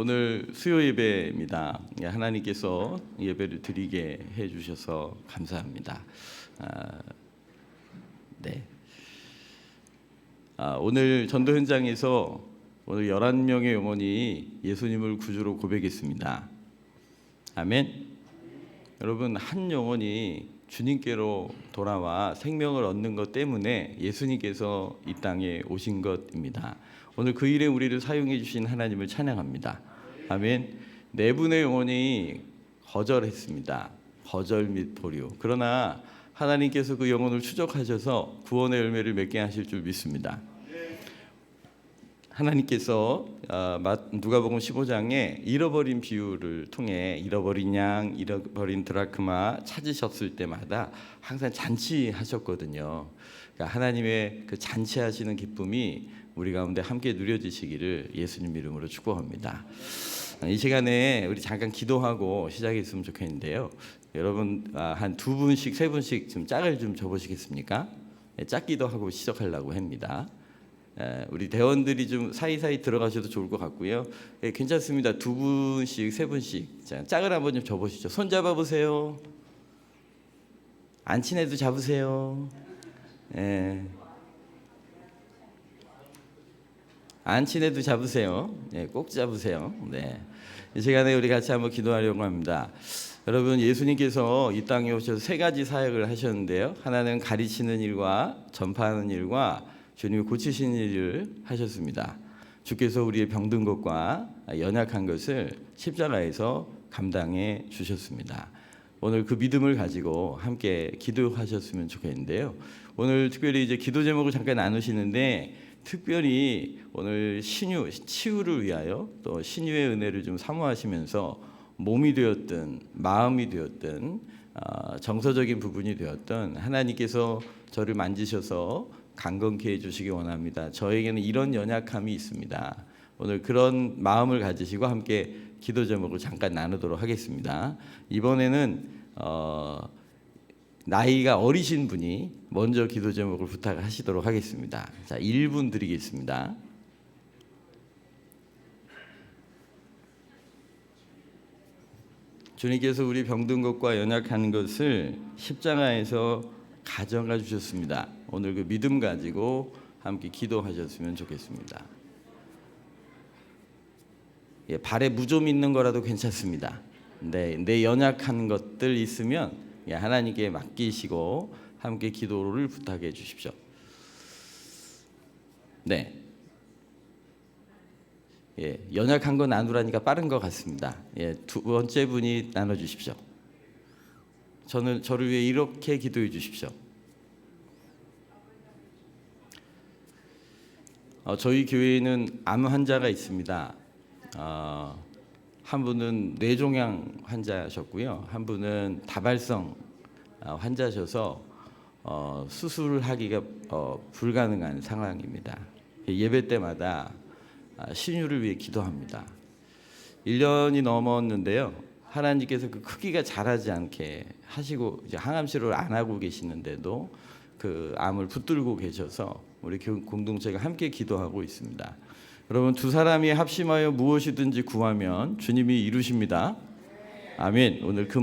오늘 수요 예배입니다. 하나님께서 예배를 드리게 해주셔서 감사합니다. 네. 오늘 전도 현장에서 오늘 11명의 영혼이 예수님을 구주로 고백했습니다. 아멘. 여러분, 한 영혼이 주님께로 돌아와 생명을 얻는 것 때문에 예수님께서 이 땅에 오신 것입니다. 오늘 그 일에 우리를 사용해 주신 하나님을 찬양합니다. 아멘. 네 분의 영혼이 거절했습니다. 거절 및 보류. 그러나 하나님께서 그 영혼을 추적하셔서 구원의 열매를 맺게 하실 줄 믿습니다. 하나님께서 누가복음 15장에 잃어버린 비유를 통해 잃어버린 양, 잃어버린 드라크마 찾으셨을 때마다 항상 잔치하셨거든요. 그러니까 하나님의 그 잔치하시는 기쁨이 우리 가운데 함께 누려지시기를 예수님 이름으로 축복합니다. 이 시간에 우리 잠깐 기도하고 시작했으면 좋겠는데요. 여러분 한 두 분씩 세 분씩 좀 짝을 좀 줘보시겠습니까? 짝기도 하고 시작하려고 합니다. 우리 대원들이 좀 사이사이 들어가셔도 좋을 것 같고요. 괜찮습니다. 두 분씩 세 분씩 자, 짝을 한번 좀 줘보시죠. 손 잡아보세요. 안 친해도 잡으세요. 안 친해도 잡으세요. 꼭 잡으세요. 네. 이 시간에 우리 같이 한번 기도하려고 합니다. 여러분, 예수님께서 이 땅에 오셔서 세 가지 사역을 하셨는데요. 하나는 가르치는 일과 전파하는 일과 주님이 고치시는 일을 하셨습니다. 주께서 우리의 병든 것과 연약한 것을 십자가에서 감당해 주셨습니다. 오늘 그 믿음을 가지고 함께 기도하셨으면 좋겠는데요. 오늘 특별히 이제 기도 제목을 잠깐 나누시는데 특별히 오늘 치유를 위하여 또 신유의 은혜를 좀 사모하시면서 몸이 되었든 마음이 되었든 정서적인 부분이 되었든 하나님께서 저를 만지셔서 강건케 해주시기 원합니다. 저에게는 이런 연약함이 있습니다. 오늘 그런 마음을 가지시고 함께 기도 제목을 잠깐 나누도록 하겠습니다. 이번에는 나이가 어리신 분이 먼저 기도 제목을 부탁하시도록 하겠습니다. 자, 1분 드리겠습니다. 주님께서 우리 병든 것과 연약한 것을 십자가에서 가져가 주셨습니다. 오늘 그 믿음 가지고 함께 기도하셨으면 좋겠습니다. 발에 무좀 있는 거라도 괜찮습니다. 내 연약한 것들 있으면 하나님께 맡기시고 함께 기도를 부탁해 주십시오. 네. 연약한 거 나누라니까 빠른 것 같습니다. 두 번째 분이 나눠 주십시오. 저를 위해 이렇게 기도해 주십시오. 저희 교회에는 암 환자가 있습니다. 한 분은 뇌종양 환자셨고요. 한 분은 다발성 환자셔서 수술을 하기가 불가능한 상황입니다. 예배 때마다 신유를 위해 기도합니다. 1년이 넘었는데요. 하나님께서 그 크기가 자라지 않게 하시고 이제 항암 치료를 안 하고 계시는데도 그 암을 붙들고 계셔서 우리 공동체가 함께 기도하고 있습니다. 여러분, 두 사람이 합심하여 무엇이든지 구하면 주님이 이루십니다. 아멘. 오늘 그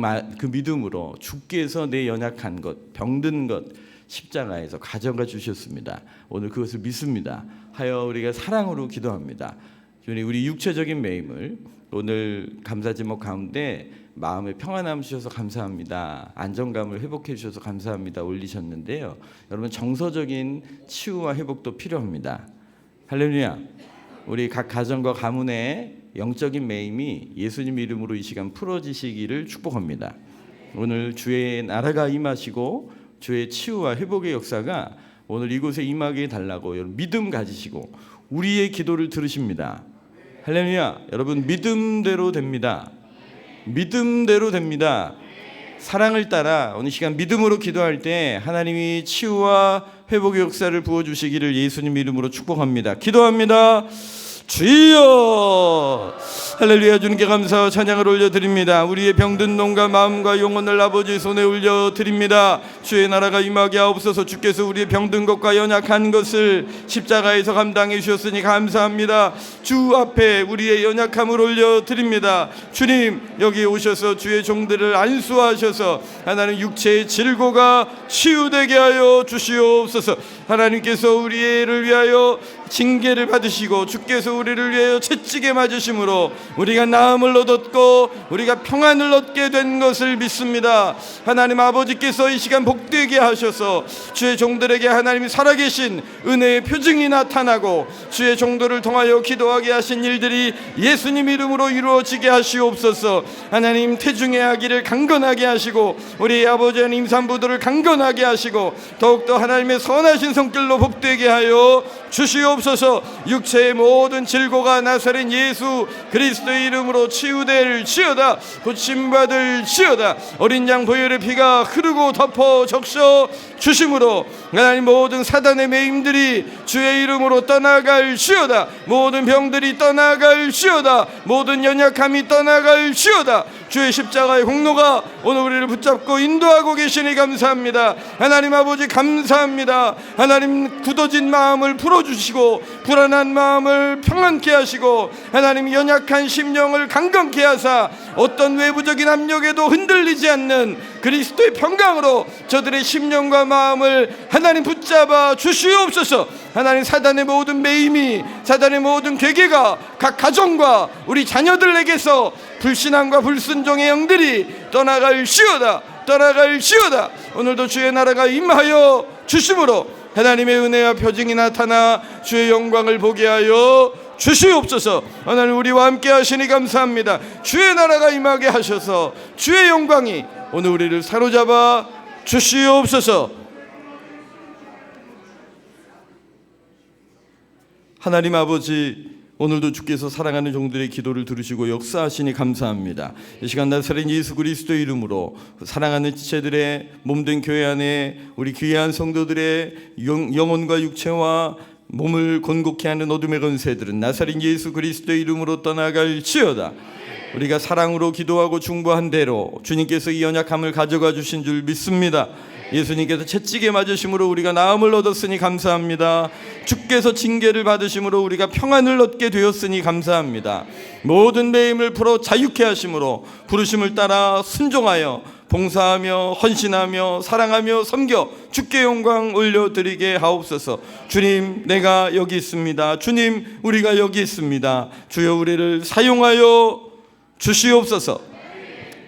믿음으로 주께서 내 연약한 것, 병든 것 십자가에서 가져가 주셨습니다. 오늘 그것을 믿습니다. 하여 우리가 사랑으로 기도합니다. 주님, 우리 육체적인 매임을 오늘 감사 제목 가운데 마음의 평안함 주셔서 감사합니다. 안정감을 회복해 주셔서 감사합니다. 올리셨는데요. 여러분, 정서적인 치유와 회복도 필요합니다. 할렐루야. 우리 각 가정과 가문의 영적인 매임이 예수님 이름으로 이 시간 풀어지시기를 축복합니다. 오늘 주의 나라가 임하시고 주의 치유와 회복의 역사가 오늘 이곳에 임하게 달라고 여러분 믿음 가지시고 우리의 기도를 들으십니다. 할렐루야. 여러분, 믿음대로 됩니다. 믿음대로 됩니다. 사랑을 따라 오늘 시간 믿음으로 기도할 때 하나님이 치유와 회복의 역사를 부어주시기를 예수님 이름으로 축복합니다. 기도합니다. 주여, 할렐루야. 주님께 감사와 찬양을 올려드립니다. 우리의 병든 몸과 마음과 영혼을 아버지 손에 올려드립니다. 주의 나라가 임하게 하옵소서. 주께서 우리의 병든 것과 연약한 것을 십자가에서 감당해 주셨으니 감사합니다. 주 앞에 우리의 연약함을 올려드립니다. 주님, 여기 오셔서 주의 종들을 안수하셔서 하나님 육체의 질고가 치유되게 하여 주시옵소서. 하나님께서 우리를 위하여 징계를 받으시고 주께서 우리를 위하여 채찍에 맞으심으로 우리가 나음을 얻었고 우리가 평안을 얻게 된 것을 믿습니다. 하나님 아버지께서 이 시간 복되게 하셔서 주의 종들에게 하나님이 살아계신 은혜의 표징이 나타나고 주의 종들을 통하여 기도하게 하신 일들이 예수님 이름으로 이루어지게 하시옵소서. 하나님 태중의 아기를 강건하게 하시고 우리 아버지 하나님 임산부들을 강건하게 하시고 더욱더 하나님의 선하신 성길로 복되게 하여 주시옵소서. 육체의 모든 질고가 나사렛 예수 그리스도의 이름으로 치유될지어다. 고침받을지어다. 어린 양 보혈의 피가 흐르고 덮어 적셔 주심으로 하나님 모든 사단의 매임들이 주의 이름으로 떠나갈지어다. 모든 병들이 떠나갈지어다. 모든 연약함이 떠나갈지어다. 주의 십자가의 공로가 오늘 우리를 붙잡고 인도하고 계시니 감사합니다. 하나님 아버지 감사합니다. 하나님 굳어진 마음을 풀어주시고 불안한 마음을 평안케 하시고 하나님 연약한 심령을 강건케 하사 어떤 외부적인 압력에도 흔들리지 않는 그리스도의 평강으로 저들의 심령과 마음을 하나님 붙잡아 주시옵소서. 하나님 사단의 모든 매임이 사단의 모든 괴계가 각 가정과 우리 자녀들에게서 불신앙과 불순종의 영들이 떠나갈지어다. 떠나갈지어다. 오늘도 주의 나라가 임하여 주심으로 하나님의 은혜와 표징이 나타나 주의 영광을 보게 하여 주시옵소서. 하나님 우리와 함께 하시니 감사합니다. 주의 나라가 임하게 하셔서 주의 영광이 오늘 우리를 사로잡아 주시옵소서. 하나님 아버지, 오늘도 주께서 사랑하는 종들의 기도를 들으시고 역사하시니 감사합니다. 이 시간 나사렛 예수 그리스도의 이름으로 사랑하는 지체들의 몸된 교회 안에 우리 귀한 성도들의 영혼과 육체와 몸을 곤곡해 하는 어둠의 권세들은 나사렛 예수 그리스도의 이름으로 떠나갈지어다. 우리가 사랑으로 기도하고 중보한 대로 주님께서 이 연약함을 가져가 주신 줄 믿습니다. 예수님께서 채찍에 맞으심으로 우리가 나음을 얻었으니 감사합니다. 주께서 징계를 받으심으로 우리가 평안을 얻게 되었으니 감사합니다. 모든 매임을 풀어 자유케 하심으로 부르심을 따라 순종하여 봉사하며 헌신하며 사랑하며 섬겨 주께 영광 올려드리게 하옵소서. 주님, 내가 여기 있습니다. 주님, 우리가 여기 있습니다. 주여 우리를 사용하여 주시옵소서.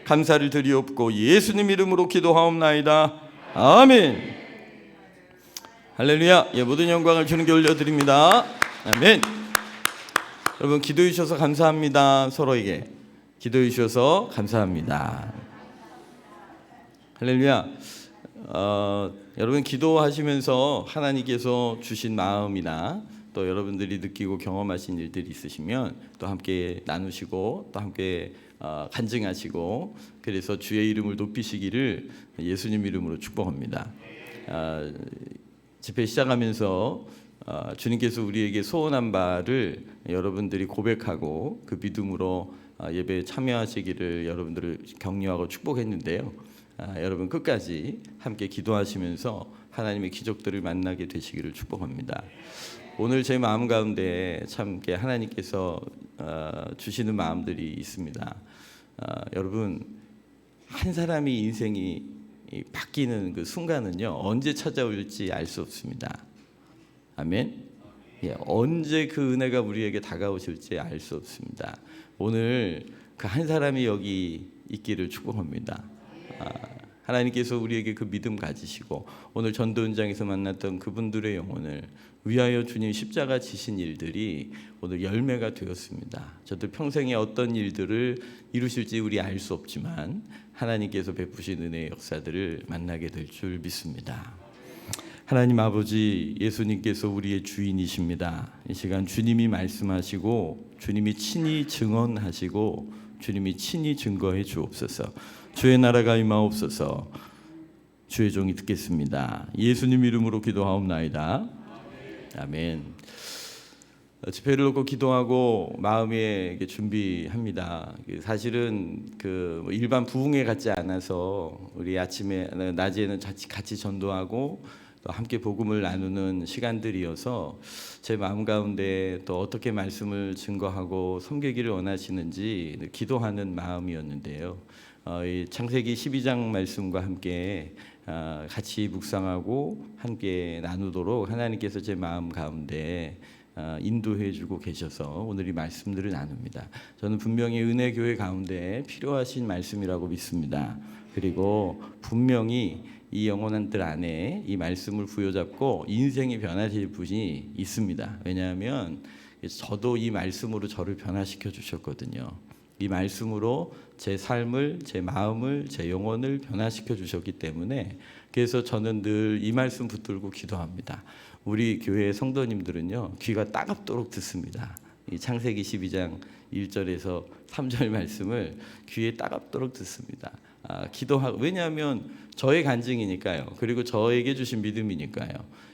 감사를 드리옵고 예수님 이름으로 기도하옵나이다. 아멘. 할렐루야. 모든 영광을 주님께 올려드립니다. 아멘. 여러분 기도해 주셔서 감사합니다. 서로에게 기도해 주셔서 감사합니다. 할렐루야. 여러분 기도하시면서 하나님께서 주신 마음이나 또 여러분들이 느끼고 경험하신 일들이 있으시면 또 함께 나누시고 또 함께 간증하시고 그래서 주의 이름을 높이시기를 예수님 이름으로 축복합니다. 집회 시작하면서 주님께서 우리에게 소원한 바를 여러분들이 고백하고 그 믿음으로 예배에 참여하시기를 여러분들을 격려하고 축복했는데요. 여러분 끝까지 함께 기도하시면서 하나님의 기적들을 만나게 되시기를 축복합니다. 오늘 제 마음 가운데 참 하나님께서 주시는 마음들이 있습니다. 여러분 한 사람이 인생이 바뀌는 그 순간은요 언제 찾아올지 알 수 없습니다. 아멘. 언제 그 은혜가 우리에게 다가오실지 알 수 없습니다. 오늘 그 한 사람이 여기 있기를 축복합니다. 하나님께서 우리에게 그 믿음 가지시고 오늘 전도 현장에서 만났던 그분들의 영혼을 위하여 주님 십자가 지신 일들이 오늘 열매가 되었습니다. 저도 평생에 어떤 일들을 이루실지 우리 알 수 없지만 하나님께서 베푸신 은혜의 역사들을 만나게 될 줄 믿습니다. 하나님 아버지, 예수님께서 우리의 주인이십니다. 이 시간 주님이 말씀하시고 주님이 친히 증언하시고 주님이 친히 증거해 주옵소서. 주의 나라가 임하옵소서. 주의 종이 듣겠습니다. 예수님 이름으로 기도하옵나이다. 아멘. 집회를 놓고 기도하고 마음에 준비합니다. 사실은 그 일반 부흥회 같지 않아서 우리 아침에 낮에는 같이 전도하고 또 함께 복음을 나누는 시간들이어서 제 마음 가운데 또 어떻게 말씀을 증거하고 섬기기를 원하시는지 기도하는 마음이었는데요. 이 창세기 12장 말씀과 함께 같이 묵상하고 함께 나누도록 하나님께서 제 마음 가운데 인도해 주고 계셔서 오늘 이 말씀들을 나눕니다. 저는 분명히 은혜교회 가운데 필요하신 말씀이라고 믿습니다. 그리고 분명히 이 영혼한 들 안에 이 말씀을 부여잡고 인생이 변화될 분이 있습니다. 왜냐하면 저도 이 말씀으로 저를 변화시켜 주셨거든요. 이 말씀으로 제 삶을, 제 마음을, 제 영혼을 변화시켜 주셨기 때문에 그래서 저는 늘 이 말씀 붙들고 기도합니다. 우리 교회 성도님들은요 귀가 따갑도록 듣습니다. 이 창세기 12장 1절에서 3절 말씀을 귀에 따갑도록 듣습니다. 기도하고, 왜냐하면 저의 간증이니까요. 그리고 저에게 주신 믿음이니까요.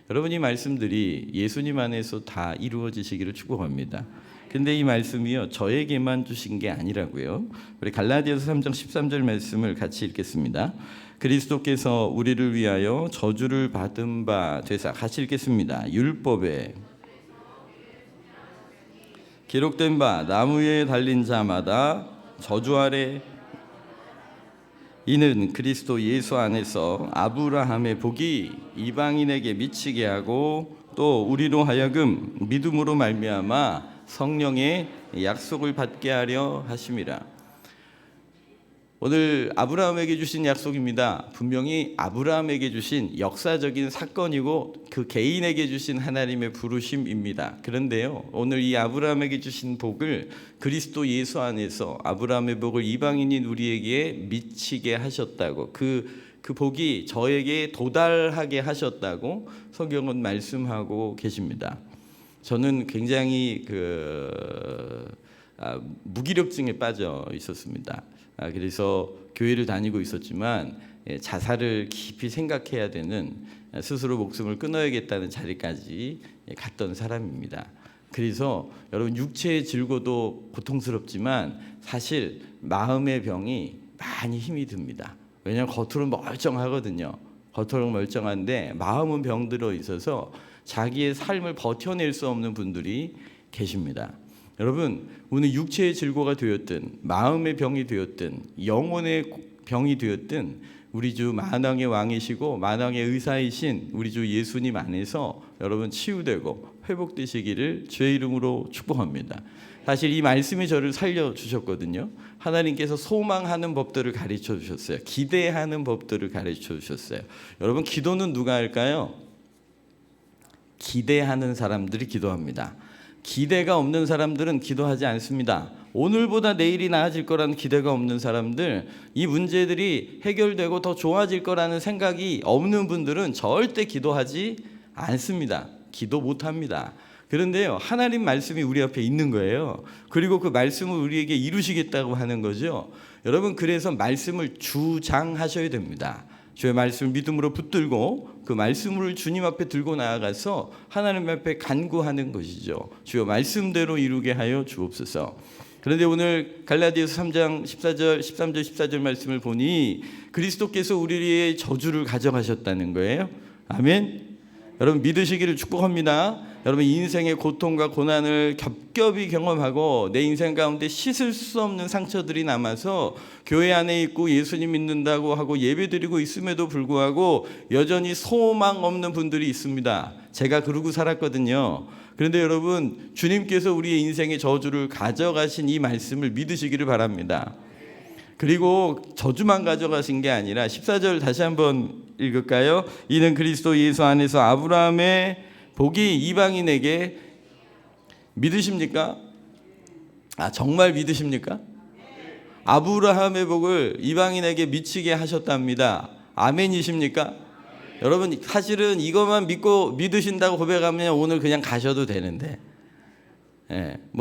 여러분, 이 말씀들이 예수님 안에서 다 이루어지시기를 축복합니다. 근데 이 말씀이요 저에게만 주신 게 아니라고요. 우리 갈라디아서 3장 13절 말씀을 같이 읽겠습니다. 그리스도께서 우리를 위하여 저주를 받은 바 되사, 같이 읽겠습니다. 율법에 기록된 바 나무에 달린 자마다 저주 아래, 이는 그리스도 예수 안에서 아브라함의 복이 이방인에게 미치게 하고 또 우리로 하여금 믿음으로 말미암아 성령의 약속을 받게 하려 하심이라. 오늘 아브라함에게 주신 약속입니다. 분명히 아브라함에게 주신 역사적인 사건이고 그 개인에게 주신 하나님의 부르심입니다. 그런데요, 오늘 이 아브라함에게 주신 복을 그리스도 예수 안에서 아브라함의 복을 이방인인 우리에게 미치게 하셨다고, 그 복이 저에게 도달하게 하셨다고 성경은 말씀하고 계십니다. 저는 굉장히 무기력증에 빠져 있었습니다. 그래서 교회를 다니고 있었지만 자살을 깊이 생각해야 되는, 스스로 목숨을 끊어야겠다는 자리까지 갔던 사람입니다. 그래서 여러분, 육체의 질고도 고통스럽지만 사실 마음의 병이 많이 힘이 듭니다. 왜냐하면 겉으로는 멀쩡하거든요. 겉으로는 멀쩡한데 마음은 병들어 있어서 자기의 삶을 버텨낼 수 없는 분들이 계십니다. 여러분, 오늘 육체의 질고가 되었든 마음의 병이 되었든 영혼의 병이 되었든 우리 주 만왕의 왕이시고 만왕의 의사이신 우리 주 예수님 안에서 여러분 치유되고 회복되시기를 주의 이름으로 축복합니다. 사실 이 말씀이 저를 살려주셨거든요. 하나님께서 소망하는 법들을 가르쳐 주셨어요. 기대하는 법들을 가르쳐 주셨어요. 여러분, 기도는 누가 할까요? 기대하는 사람들이 기도합니다. 기대가 없는 사람들은 기도하지 않습니다. 오늘보다 내일이 나아질 거라는 기대가 없는 사람들, 이 문제들이 해결되고 더 좋아질 거라는 생각이 없는 분들은 절대 기도하지 않습니다. 기도 못합니다. 그런데요, 하나님 말씀이 우리 앞에 있는 거예요. 그리고 그 말씀을 우리에게 이루시겠다고 하는 거죠. 여러분, 그래서 말씀을 주장하셔야 됩니다. 주의 말씀을 믿음으로 붙들고 그 말씀을 주님 앞에 들고 나아가서 하나님 앞에 간구하는 것이죠. 주여 말씀대로 이루게 하여 주옵소서. 그런데 오늘 갈라디아서 3장 14절, 13절, 14절 말씀을 보니 그리스도께서 우리의 저주를 가져가셨다는 거예요. 아멘. 여러분, 믿으시기를 축복합니다. 여러분, 인생의 고통과 고난을 겹겹이 경험하고 내 인생 가운데 씻을 수 없는 상처들이 남아서 교회 안에 있고 예수님 믿는다고 하고 예배드리고 있음에도 불구하고 여전히 소망 없는 분들이 있습니다. 제가 그러고 살았거든요. 그런데 여러분, 주님께서 우리의 인생의 저주를 가져가신 이 말씀을 믿으시기를 바랍니다. 그리고 저주만 가져가신 게 아니라 14절 다시 한번 읽을까요? 이는 그리스도 예수 안에서 아브라함의 복이 이방인에게, 믿으십니까? 정말 믿으십니까? 아브라함의 복을 이방인에게 미치게 하셨답니다. 아멘이십니까? 여러분, 사실은 이것만 믿고 믿으신다고 고백하면 오늘 그냥 가셔도 되는데,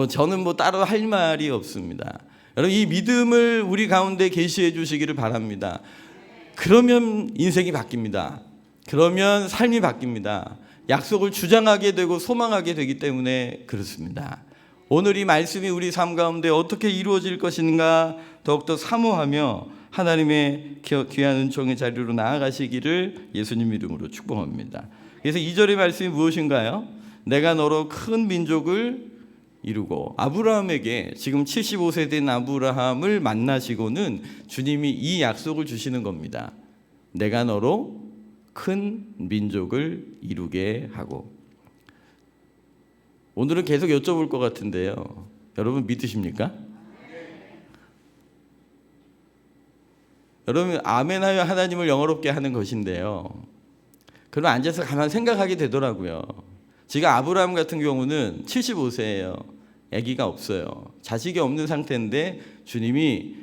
저는 따로 할 말이 없습니다. 여러분, 이 믿음을 우리 가운데 계시해 주시기를 바랍니다. 그러면 인생이 바뀝니다. 그러면 삶이 바뀝니다. 약속을 주장하게 되고 소망하게 되기 때문에 그렇습니다. 오늘 이 말씀이 우리 삶 가운데 어떻게 이루어질 것인가 더욱더 사모하며 하나님의 귀한 은총의 자리로 나아가시기를 예수님 이름으로 축복합니다. 그래서 2절의 말씀이 무엇인가요? 내가 너로 큰 민족을 이루고, 아브라함에게 지금 75세 된 아브라함을 만나시고는 주님이 이 약속을 주시는 겁니다. 내가 너로 큰 민족을 이루게 하고. 오늘은 계속 여쭤볼 것 같은데요, 여러분 믿으십니까? 여러분 아멘하여 하나님을 영어롭게 하는 것인데요, 그럼 앉아서 가만 생각하게 되더라고요. 지금 아브라함 같은 경우는 75세예요. 아기가 없어요. 자식이 없는 상태인데 주님이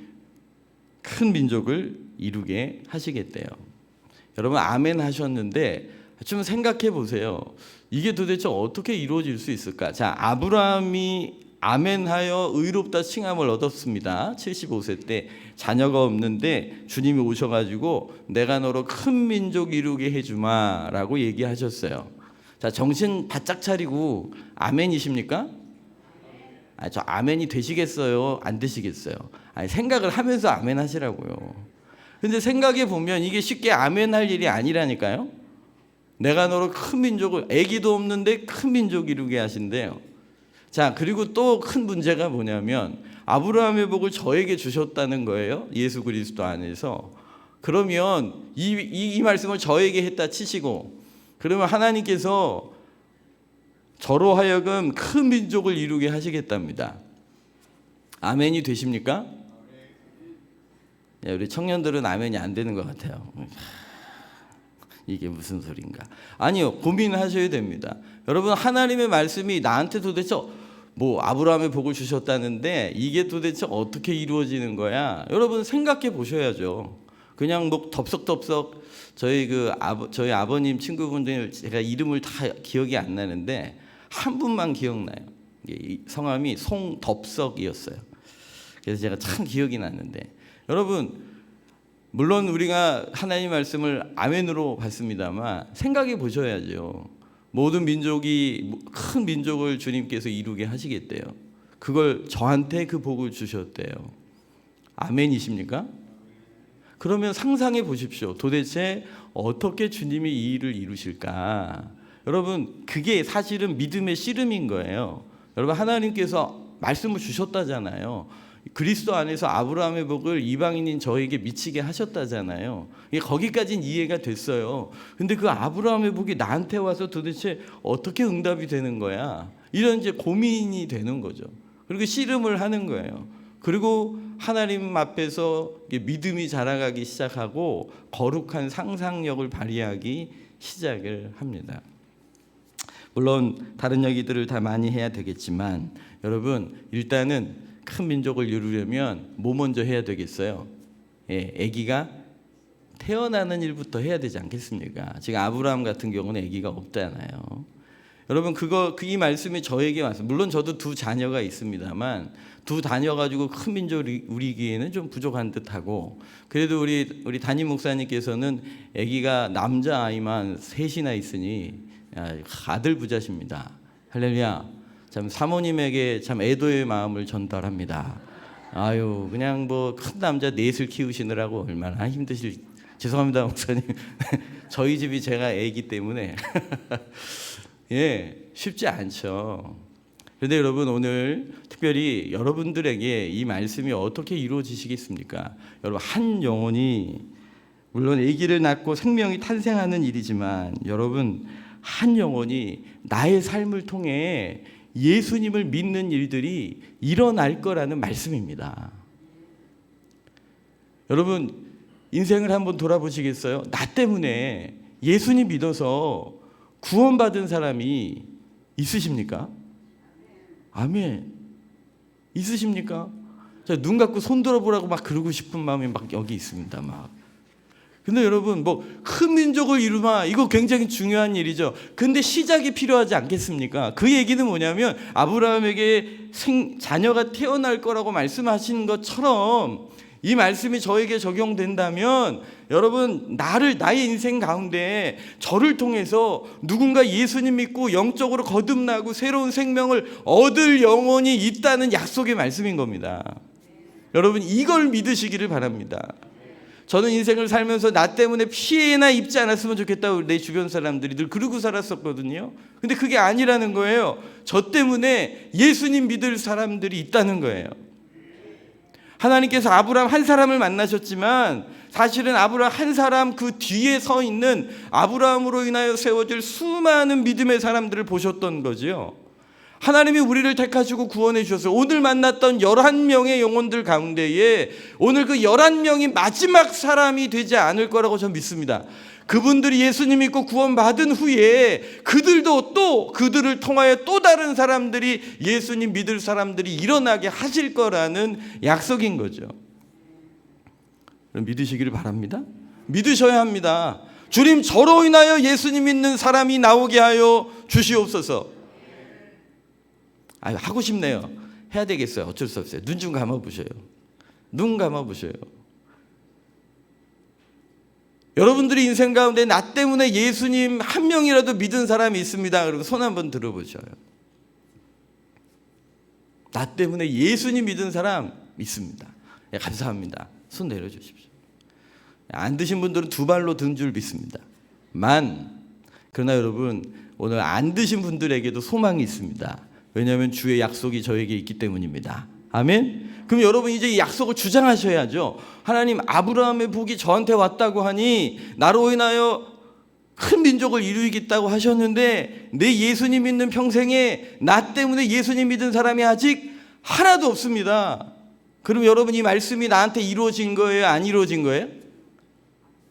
큰 민족을 이루게 하시겠대요. 여러분 아멘 하셨는데 좀 생각해 보세요. 이게 도대체 어떻게 이루어질 수 있을까? 자, 아브라함이 아멘하여 의롭다 칭함을 얻었습니다. 75세 때 자녀가 없는데 주님이 오셔가지고 내가 너로 큰 민족 이루게 해주마 라고 얘기하셨어요. 자, 정신 바짝 차리고 아멘이십니까? 저 아멘이 되시겠어요? 안 되시겠어요? 아니, 생각을 하면서 아멘 하시라고요. 근데 생각해 보면 이게 쉽게 아멘할 일이 아니라니까요. 내가 너로 큰 민족을, 아기도 없는데 큰 민족 이루게 하신대요. 자, 그리고 또 큰 문제가 뭐냐면 아브라함의 복을 저에게 주셨다는 거예요. 예수 그리스도 안에서. 그러면 이 말씀을 저에게 했다 치시고, 그러면 하나님께서 저로 하여금 큰 민족을 이루게 하시겠답니다. 아멘이 되십니까? 우리 청년들은 아멘이 안 되는 것 같아요. 이게 무슨 소린가? 아니요, 고민하셔야 됩니다. 여러분, 하나님의 말씀이 나한테 도대체 아브라함의 복을 주셨다는데 이게 도대체 어떻게 이루어지는 거야? 여러분 생각해 보셔야죠. 그냥 덥석덥석 저희 아버님 친구분들, 제가 이름을 다 기억이 안 나는데 한 분만 기억나요. 성함이 송덥석이었어요. 그래서 제가 참 기억이 났는데, 여러분 물론 우리가 하나님 말씀을 아멘으로 받습니다만 생각해 보셔야죠. 모든 민족이 큰 민족을 주님께서 이루게 하시겠대요. 그걸 저한테 그 복을 주셨대요. 아멘이십니까? 그러면 상상해 보십시오. 도대체 어떻게 주님이 이 일을 이루실까? 여러분 그게 사실은 믿음의 씨름인 거예요. 여러분 하나님께서 말씀을 주셨다잖아요. 그리스도 안에서 아브라함의 복을 이방인인 저에게 미치게 하셨다잖아요. 거기까지는 이해가 됐어요. 근데 그 아브라함의 복이 나한테 와서 도대체 어떻게 응답이 되는 거야? 이런 이제 고민이 되는 거죠. 그리고 씨름을 하는 거예요. 그리고 하나님 앞에서 믿음이 자라가기 시작하고 거룩한 상상력을 발휘하기 시작을 합니다. 물론 다른 얘기들을 다 많이 해야 되겠지만, 여러분 일단은 큰 민족을 이루려면 뭐 먼저 해야 되겠어요? 아기가 태어나는 일부터 해야 되지 않겠습니까? 지금 아브라함 같은 경우는 아기가 없잖아요. 여러분 이 말씀이 저에게 와서, 물론 저도 두 자녀가 있습니다만 두 자녀 가지고 큰 민족을 이루기에는 좀 부족한 듯하고, 그래도 우리 담임 목사님께서는 아기가 남자 아이만 셋이나 있으니 아들 부자십니다. 할렐루야. 참 사모님에게 참 애도의 마음을 전달합니다. 아유, 그냥 큰 남자 넷을 키우시느라고 얼마나 죄송합니다 목사님. 저희 집이 제가 애기 때문에 쉽지 않죠. 그런데 여러분 오늘 특별히 여러분들에게 이 말씀이 어떻게 이루어지시겠습니까? 여러분 한 영혼이, 물론 아기를 낳고 생명이 탄생하는 일이지만, 여러분 한 영혼이 나의 삶을 통해 예수님을 믿는 일들이 일어날 거라는 말씀입니다. 여러분 인생을 한번 돌아보시겠어요? 나 때문에 예수님 믿어서 구원받은 사람이 있으십니까? 아멘. 있으십니까? 눈 감고 손 들어보라고 막 그러고 싶은 마음이 막 여기 있습니다. 근데 여러분 큰 민족을 이루마, 이거 굉장히 중요한 일이죠. 근데 시작이 필요하지 않겠습니까? 그 얘기는 뭐냐면 아브라함에게 자녀가 태어날 거라고 말씀하신 것처럼 이 말씀이 저에게 적용된다면 여러분, 나의 인생 가운데 저를 통해서 누군가 예수님 믿고 영적으로 거듭나고 새로운 생명을 얻을 영혼이 있다는 약속의 말씀인 겁니다. 여러분, 이걸 믿으시기를 바랍니다. 저는 인생을 살면서 나 때문에 피해나 입지 않았으면 좋겠다고 내 주변 사람들이 늘 그러고 살았었거든요. 근데 그게 아니라는 거예요. 저 때문에 예수님 믿을 사람들이 있다는 거예요. 하나님께서 아브라함 한 사람을 만나셨지만 사실은 아브라함 한 사람 그 뒤에 서 있는 아브라함으로 인하여 세워질 수많은 믿음의 사람들을 보셨던 거지요. 하나님이 우리를 택하시고 구원해 주셨어요. 오늘 만났던 11명의 영혼들 가운데에 오늘 그 11명이 마지막 사람이 되지 않을 거라고 저는 믿습니다. 그분들이 예수님 믿고 구원받은 후에 그들도 또 그들을 통하여 또 다른 사람들이 예수님 믿을 사람들이 일어나게 하실 거라는 약속인 거죠. 믿으시기를 바랍니다. 믿으셔야 합니다. 주님, 저로 인하여 예수님 믿는 사람이 나오게 하여 주시옵소서. 하고 싶네요. 해야 되겠어요. 어쩔 수 없어요. 눈 좀 감아보셔요. 눈 감아보셔요. 여러분들이 인생 가운데 나 때문에 예수님 한 명이라도 믿은 사람이 있습니다. 그리고 손 한번 들어보셔요. 나 때문에 예수님 믿은 사람 있습니다. 예, 감사합니다. 손 내려주십시오. 안 드신 분들은 두 발로 든 줄 믿습니다. 그러나 여러분, 오늘 안 드신 분들에게도 소망이 있습니다. 왜냐하면 주의 약속이 저에게 있기 때문입니다. 아멘. 그럼 여러분, 이제 이 약속을 주장하셔야죠. 하나님, 아브라함의 복이 저한테 왔다고 하니 나로 인하여 큰 민족을 이루겠다고 하셨는데 내 예수님 믿는 평생에 나 때문에 예수님 믿은 사람이 아직 하나도 없습니다. 그럼 여러분, 이 말씀이 나한테 이루어진 거예요? 안 이루어진 거예요?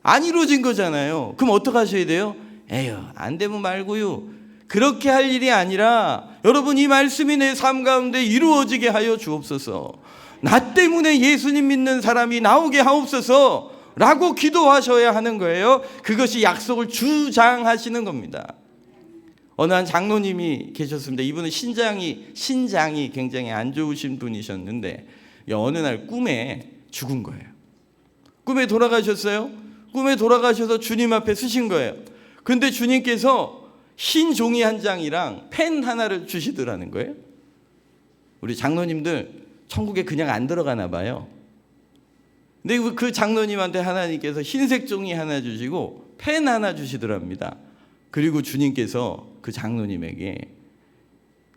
안 이루어진 거잖아요. 그럼 어떻게 하셔야 돼요? 에휴, 안 되면 말고요. 그렇게 할 일이 아니라 여러분, 이 말씀이 내 삶 가운데 이루어지게 하여 주옵소서. 나 때문에 예수님 믿는 사람이 나오게 하옵소서 라고 기도하셔야 하는 거예요. 그것이 약속을 주장하시는 겁니다. 어느 한 장로님이 계셨습니다. 이분은 신장이 굉장히 안 좋으신 분이셨는데 어느 날 꿈에 죽은 거예요. 꿈에 돌아가셨어요. 꿈에 돌아가셔서 주님 앞에 서신 거예요. 근데 주님께서 흰 종이 한 장이랑 펜 하나를 주시더라는 거예요. 우리 장로님들 천국에 그냥 안 들어가나 봐요. 근데 그 장로님한테 하나님께서 흰색 종이 하나 주시고 펜 하나 주시더랍니다. 그리고 주님께서 그 장로님에게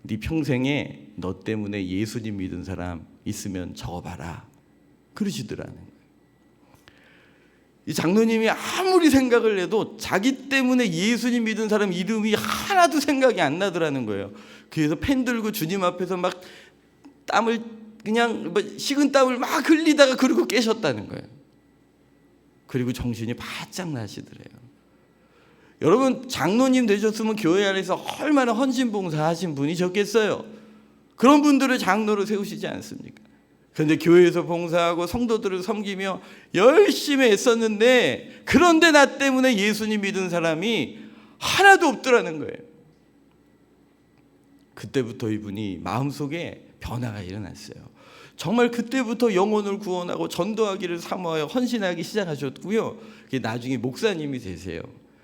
네 평생에 너 때문에 예수님 믿은 사람 있으면 적어봐라 그러시더라는 거예요. 이 장로님이 아무리 생각을 해도 자기 때문에 예수님 믿은 사람 이름이 하나도 생각이 안 나더라는 거예요. 그래서 펜 들고 주님 앞에서 막 땀을 그냥 식은 땀을 막 흘리다가 그러고 깨셨다는 거예요. 그리고 정신이 바짝 나시더래요. 여러분, 장로님 되셨으면 교회 안에서 얼마나 헌신봉사 하신 분이 적겠어요. 그런 분들을 장로로 세우시지 않습니까? 그런데 교회에서 봉사하고 성도들을 섬기며 열심히 애썼는데 그런데 나 때문에 예수님 믿은 사람이 하나도 없더라는 거예요. 그때부터 이분이 마음속에 변화가 일어났어요. 정말 그때부터 영혼을 구원하고 전도하기를 사모하여 헌신하기 시작하셨고요. 그게 나중에 목사님이 되세요.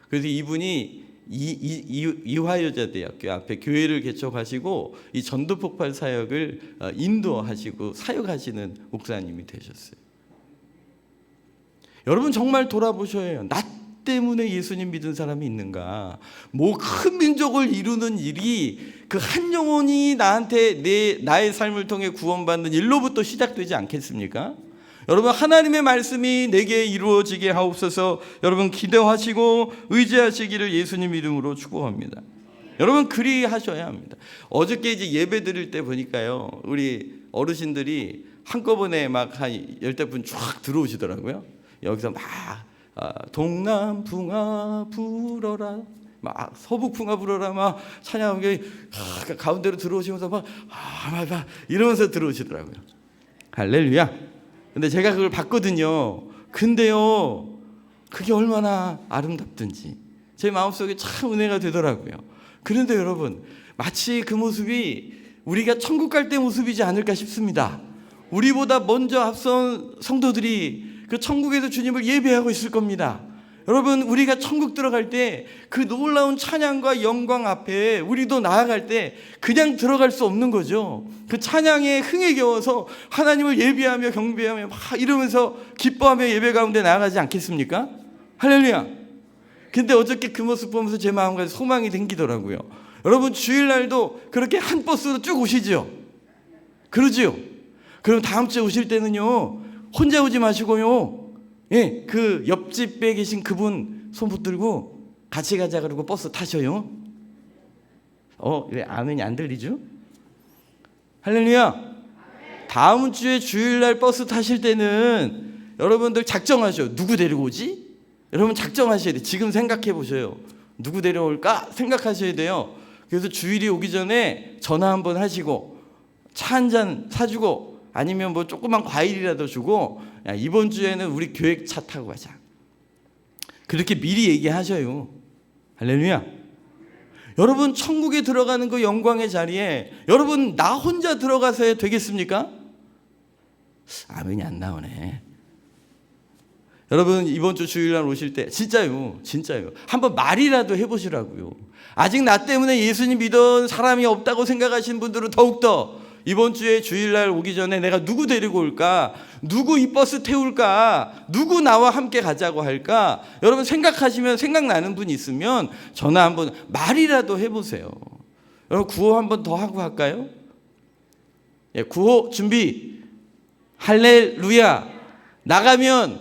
그래서 이분이 이화여자대학교 앞에 교회를 개척하시고 이 전도폭발 사역을 인도하시고 사역하시는 목사님이 되셨어요. 여러분, 정말 돌아보셔야 해요. 나 때문에 예수님 믿은 사람이 있는가? 뭐 큰 민족을 이루는 일이 그 한 영혼이 나의 삶을 통해 구원받는 일로부터 시작되지 않겠습니까? 여러분, 하나님의 말씀이 내게 이루어지게 하옵소서. 여러분, 기도하시고 의지하시기를 예수님 이름으로 축복합니다. 여러분, 그리하셔야 합니다. 어저께 이제 예배 드릴 때 보니까요, 우리 어르신들이 한꺼번에 막 한 10분 쫙 들어오시더라고요. 여기서 막 동남풍아 불어라, 막 서북풍아 불어라 막 찬양하게 가운데로 들어오시면서 막 이러면서 들어오시더라고요. 할렐루야. 근데 제가 그걸 봤거든요. 근데요, 그게 얼마나 아름답든지 제 마음속에 참 은혜가 되더라고요. 그런데 여러분, 마치 그 모습이 우리가 천국 갈 때 모습이지 않을까 싶습니다. 우리보다 먼저 앞선 성도들이 그 천국에서 주님을 예배하고 있을 겁니다. 여러분, 우리가 천국 들어갈 때 그 놀라운 찬양과 영광 앞에 우리도 나아갈 때 그냥 들어갈 수 없는 거죠. 그 찬양의 흥에 겨워서 하나님을 예배하며 경배하며 막 이러면서 기뻐하며 예배 가운데 나아가지 않겠습니까? 할렐루야. 근데 어저께 그 모습 보면서 제 마음과 소망이 생기더라고요. 여러분, 주일날도 그렇게 한 버스로 쭉 오시죠? 그러지요? 그럼 다음 주에 오실 때는요, 혼자 오지 마시고요, 예, 그 옆집에 계신 그분 손 붙들고 같이 가자 그러고 버스 타셔요. 왜 아멘이 안 들리죠? 할렐루야. 다음 주에 주일날 버스 타실 때는 여러분들 작정하셔. 누구 데리고 오지? 여러분 작정하셔야 돼요. 지금 생각해 보셔요. 누구 데려올까 생각하셔야 돼요. 그래서 주일이 오기 전에 전화 한번 하시고 차 한 잔 사주고 아니면 뭐 조그만 과일이라도 주고, 야, 이번 주에는 우리 교회 차 타고 가자. 그렇게 미리 얘기하셔요. 할렐루야. 여러분, 천국에 들어가는 그 영광의 자리에 여러분 나 혼자 들어가서 되겠습니까? 아멘이 안 나오네. 여러분, 이번 주 주일날 오실 때 진짜요 한번 말이라도 해보시라고요. 아직 나 때문에 예수님 믿은 사람이 없다고 생각하시는 분들은 더욱더 이번 주에 주일날 오기 전에 내가 누구 데리고 올까? 누구 이 버스 태울까? 누구 나와 함께 가자고 할까? 여러분 생각하시면, 생각나는 분 있으면 전화 한번 말이라도 해보세요. 여러분 구호 한번 더 하고 할까요? 예, 구호 준비. 할렐루야. 나가면,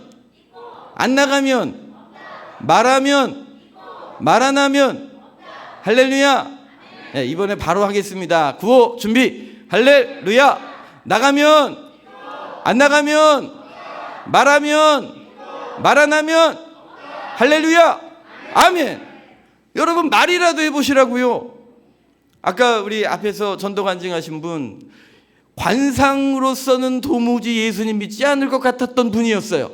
안 나가면, 말하면, 말 안 하면, 할렐루야. 예, 이번에 바로 하겠습니다. 구호 준비. 할렐루야. 나가면, 안 나가면, 말하면, 말 안 하면, 할렐루야. 아멘. 여러분 말이라도 해보시라고요. 아까 우리 앞에서 전도 간증하신 분, 관상으로서는 도무지 예수님 믿지 않을 것 같았던 분이었어요.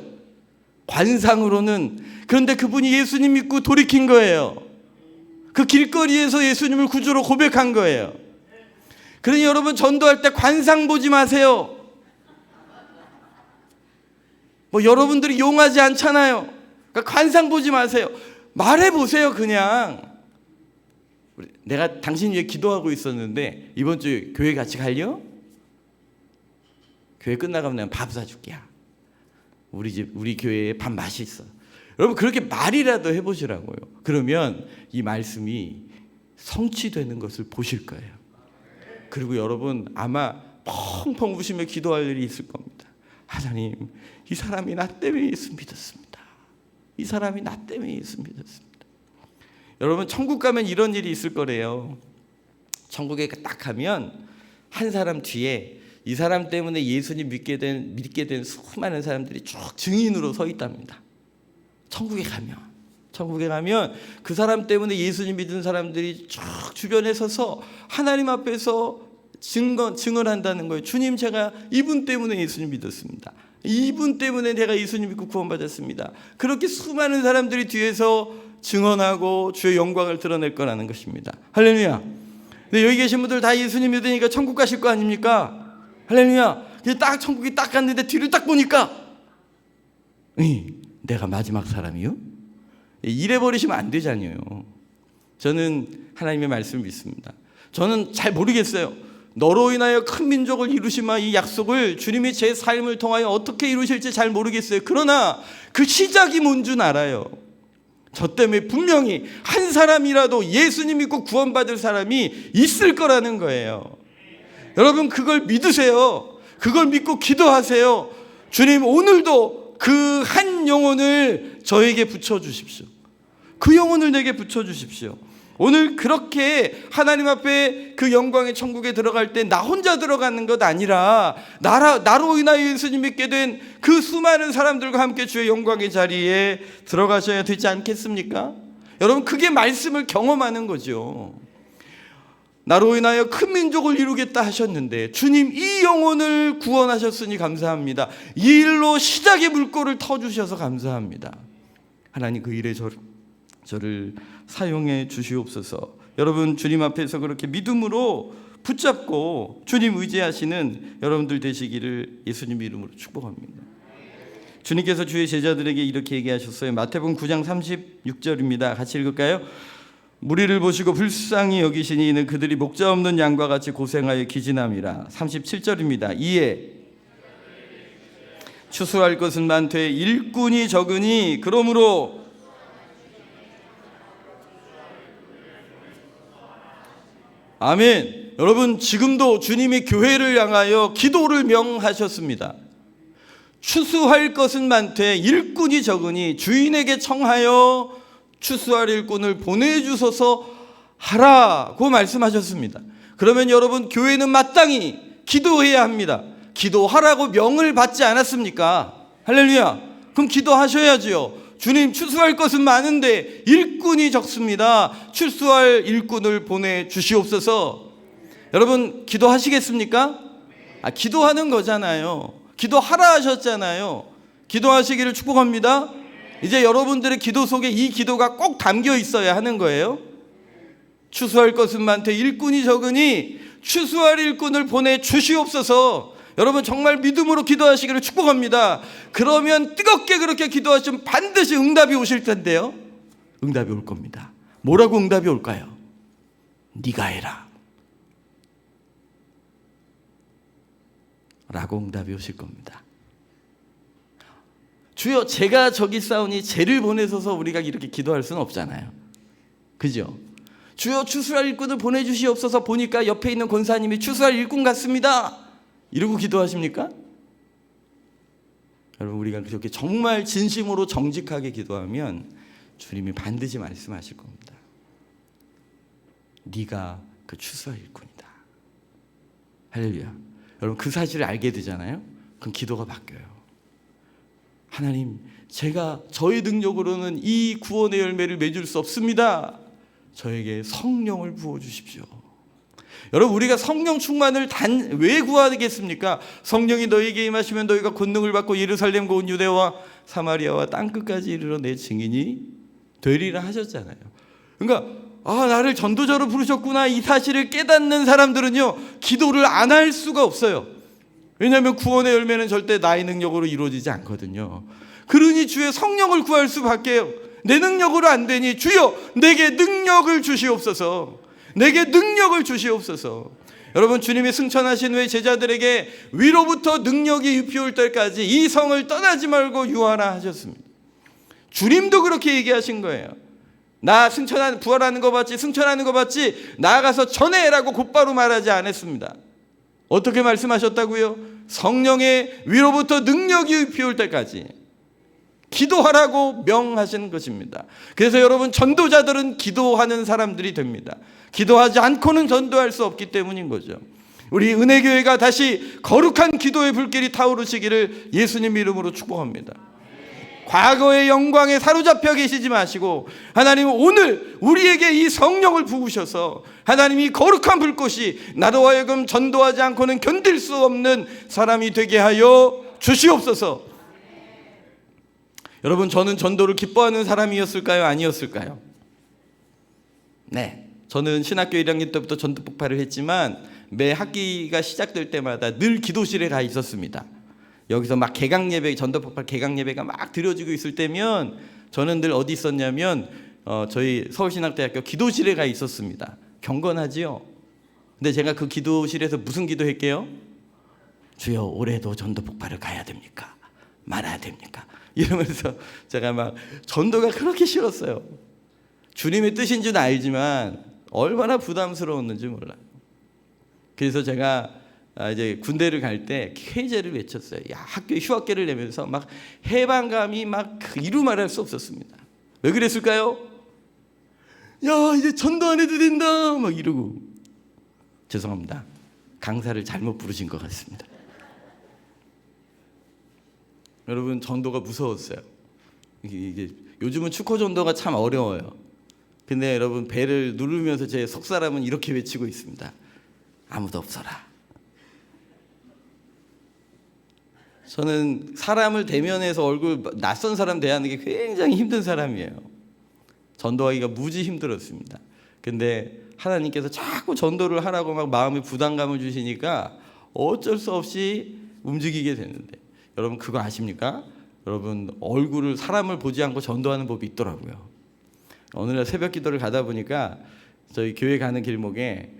관상으로는. 그런데 그분이 예수님 믿고 돌이킨 거예요. 그 길거리에서 예수님을 구주로 고백한 거예요. 그러니 여러분 전도할 때 관상 보지 마세요. 뭐 여러분들이 용하지 않잖아요. 그러니까 관상 보지 마세요. 말해보세요. 그냥 내가 당신 위해 기도하고 있었는데 이번 주에 교회 같이 갈려? 교회 끝나가면 내가 밥 사줄게. 우리 교회에 밥 맛있어. 여러분 그렇게 말이라도 해보시라고요. 그러면 이 말씀이 성취되는 것을 보실 거예요. 그리고 여러분 아마 펑펑 우시며 기도할 일이 있을 겁니다. 하나님, 이 사람이 나 때문에 예수 믿었습니다. 이 사람이 나 때문에 예수 믿었습니다. 여러분 천국 가면 이런 일이 있을 거래요. 천국에 딱 가면 한 사람 뒤에 이 사람 때문에 예수님 믿게 된 수많은 사람들이 쭉 증인으로 서 있답니다. 천국에 가면 그 사람 때문에 예수님 믿은 사람들이 쭉 주변에 서서 하나님 앞에서 증언한다는 거예요. 주님, 제가 이분 때문에 예수님 믿었습니다. 이분 때문에 내가 예수님 믿고 구원받았습니다. 그렇게 수많은 사람들이 뒤에서 증언하고 주의 영광을 드러낼 거라는 것입니다. 할렐루야. 근데 여기 계신 분들 다 예수님 믿으니까 천국 가실 거 아닙니까? 할렐루야. 딱 천국이 딱 갔는데 뒤를 딱 보니까 내가 마지막 사람이요? 이래 버리시면 안 되잖아요. 저는 하나님의 말씀을 믿습니다. 저는 잘 모르겠어요. 너로 인하여 큰 민족을 이루시마, 이 약속을 주님이 제 삶을 통하여 어떻게 이루실지 잘 모르겠어요. 그러나 그 시작이 뭔 줄 알아요. 저 때문에 분명히 한 사람이라도 예수님 믿고 구원받을 사람이 있을 거라는 거예요. 여러분 그걸 믿으세요. 그걸 믿고 기도하세요. 주님, 오늘도 그 한 영혼을 저에게 붙여주십시오. 그 영혼을 내게 붙여주십시오. 오늘 그렇게 하나님 앞에 그 영광의 천국에 들어갈 때 나 혼자 들어가는 것 아니라 나로 인하여 예수님 믿게 된 그 수많은 사람들과 함께 주의 영광의 자리에 들어가셔야 되지 않겠습니까? 여러분 그게 말씀을 경험하는 거죠. 나로 인하여 큰 민족을 이루겠다 하셨는데 주님 이 영혼을 구원하셨으니 감사합니다. 이 일로 시작의 물꼬를 터주셔서 감사합니다. 하나님 그 일에 저를 사용해 주시옵소서. 여러분 주님 앞에서 그렇게 믿음으로 붙잡고 주님 의지하시는 여러분들 되시기를 예수님 이름으로 축복합니다. 주님께서 주의 제자들에게 이렇게 얘기하셨어요. 마태복음 9장 36절입니다. 같이 읽을까요? 무리를 보시고 불쌍히 여기시니 이는 그들이 목자 없는 양과 같이 고생하여 기진함이라. 37절입니다. 이에 추수할 것은 많되 일꾼이 적으니 그러므로 아멘. 여러분, 지금도 주님이 교회를 향하여 기도를 명하셨습니다. 추수할 것은 많되 일꾼이 적으니 주인에게 청하여 추수할 일꾼을 보내주소서 하라고 말씀하셨습니다. 그러면 여러분, 교회는 마땅히 기도해야 합니다. 기도하라고 명을 받지 않았습니까? 할렐루야. 그럼 기도하셔야지요. 주님, 추수할 것은 많은데 일꾼이 적습니다. 추수할 일꾼을 보내주시옵소서. 여러분, 기도하시겠습니까? 기도하는 거잖아요. 기도하라 하셨잖아요. 기도하시기를 축복합니다. 이제 여러분들의 기도 속에 이 기도가 꼭 담겨 있어야 하는 거예요. 추수할 것은 많되 일꾼이 적으니 추수할 일꾼을 보내주시옵소서. 여러분, 정말 믿음으로 기도하시기를 축복합니다. 그러면 뜨겁게 그렇게 기도하시면 반드시 응답이 오실 텐데요. 응답이 올 겁니다. 뭐라고 응답이 올까요? 네가 해라 라고 응답이 오실 겁니다. 주여, 제가 저기 싸우니 쟤를 보내소서. 우리가 이렇게 기도할 수는 없잖아요. 그죠? 주여, 추수할 일꾼을 보내주시옵소서. 보니까 옆에 있는 권사님이 추수할 일꾼 같습니다. 이러고 기도하십니까? 여러분, 우리가 그렇게 정말 진심으로 정직하게 기도하면 주님이 반드시 말씀하실 겁니다. 네가 그 추수할 일꾼이다. 할렐루야. 여러분, 그 사실을 알게 되잖아요. 그럼 기도가 바뀌어요. 하나님, 제가 저의 능력으로는 이 구원의 열매를 맺을 수 없습니다. 저에게 성령을 부어주십시오. 여러분, 우리가 성령 충만을 왜 구하겠습니까? 성령이 너희에게 임하시면 너희가 권능을 받고 예루살렘과 온 유대와 사마리아와 땅끝까지 이르러 내 증인이 되리라 하셨잖아요. 그러니까 나를 전도자로 부르셨구나, 이 사실을 깨닫는 사람들은요, 기도를 안 할 수가 없어요. 왜냐하면 구원의 열매는 절대 나의 능력으로 이루어지지 않거든요. 그러니 주의 성령을 구할 수밖에요. 내 능력으로 안 되니 주여, 내게 능력을 주시옵소서. 내게 능력을 주시옵소서. 여러분, 주님이 승천하신 후에 제자들에게 위로부터 능력이 유피올 때까지 이 성을 떠나지 말고 유하라 하셨습니다. 주님도 그렇게 얘기하신 거예요. 나 부활하는 거 봤지, 승천하는 거 봤지, 나아가서 전해라고 곧바로 말하지 않았습니다. 어떻게 말씀하셨다고요? 성령의 위로부터 능력이 유피올 때까지 기도하라고 명하신 것입니다. 그래서 여러분, 전도자들은 기도하는 사람들이 됩니다. 기도하지 않고는 전도할 수 없기 때문인 거죠. 우리 은혜교회가 다시 거룩한 기도의 불길이 타오르시기를 예수님 이름으로 축복합니다. 과거의 영광에 사로잡혀 계시지 마시고 하나님은 오늘 우리에게 이 성령을 부으셔서 하나님이 거룩한 불꽃이 나로 하여금 전도하지 않고는 견딜 수 없는 사람이 되게 하여 주시옵소서. 여러분, 저는 전도를 기뻐하는 사람이었을까요? 아니었을까요? 네, 저는 신학교 1학년 때부터 전도 폭발을 했지만 매 학기가 시작될 때마다 늘 기도실에 가 있었습니다. 여기서 막 개강 예배, 전도 폭발 개강 예배가 막 드려지고 있을 때면 저는 늘 어디 있었냐면 저희 서울신학대학교 기도실에 가 있었습니다. 경건하지요? 근데 제가 그 기도실에서 무슨 기도했게요? 주여, 올해도 전도 폭발을 가야 됩니까? 말아야 됩니까? 이러면서 제가 막 전도가 그렇게 싫었어요. 주님의 뜻인 줄 알지만 얼마나 부담스러웠는지 몰라요. 그래서 제가 이제 군대를 갈 때 해제를 외쳤어요. 학교에 휴학계를 내면서 막 해방감이 막 이루 말할 수 없었습니다. 왜 그랬을까요? 야, 이제 전도 안 해도 된다 막 이러고. 죄송합니다. 강사를 잘못 부르신 것 같습니다. 여러분, 전도가 무서웠어요. 이게 요즘은 축호 전도가 참 어려워요. 근데 여러분, 배를 누르면서 제 속사람은 이렇게 외치고 있습니다. 아무도 없어라. 저는 사람을 대면해서 얼굴 낯선 사람 대하는 게 굉장히 힘든 사람이에요. 전도하기가 무지 힘들었습니다. 근데 하나님께서 자꾸 전도를 하라고 막 마음에 부담감을 주시니까 어쩔 수 없이 움직이게 되는데, 여러분 그거 아십니까? 여러분 얼굴을, 사람을 보지 않고 전도하는 법이 있더라고요. 어느 날 새벽 기도를 가다 보니까 저희 교회 가는 길목에,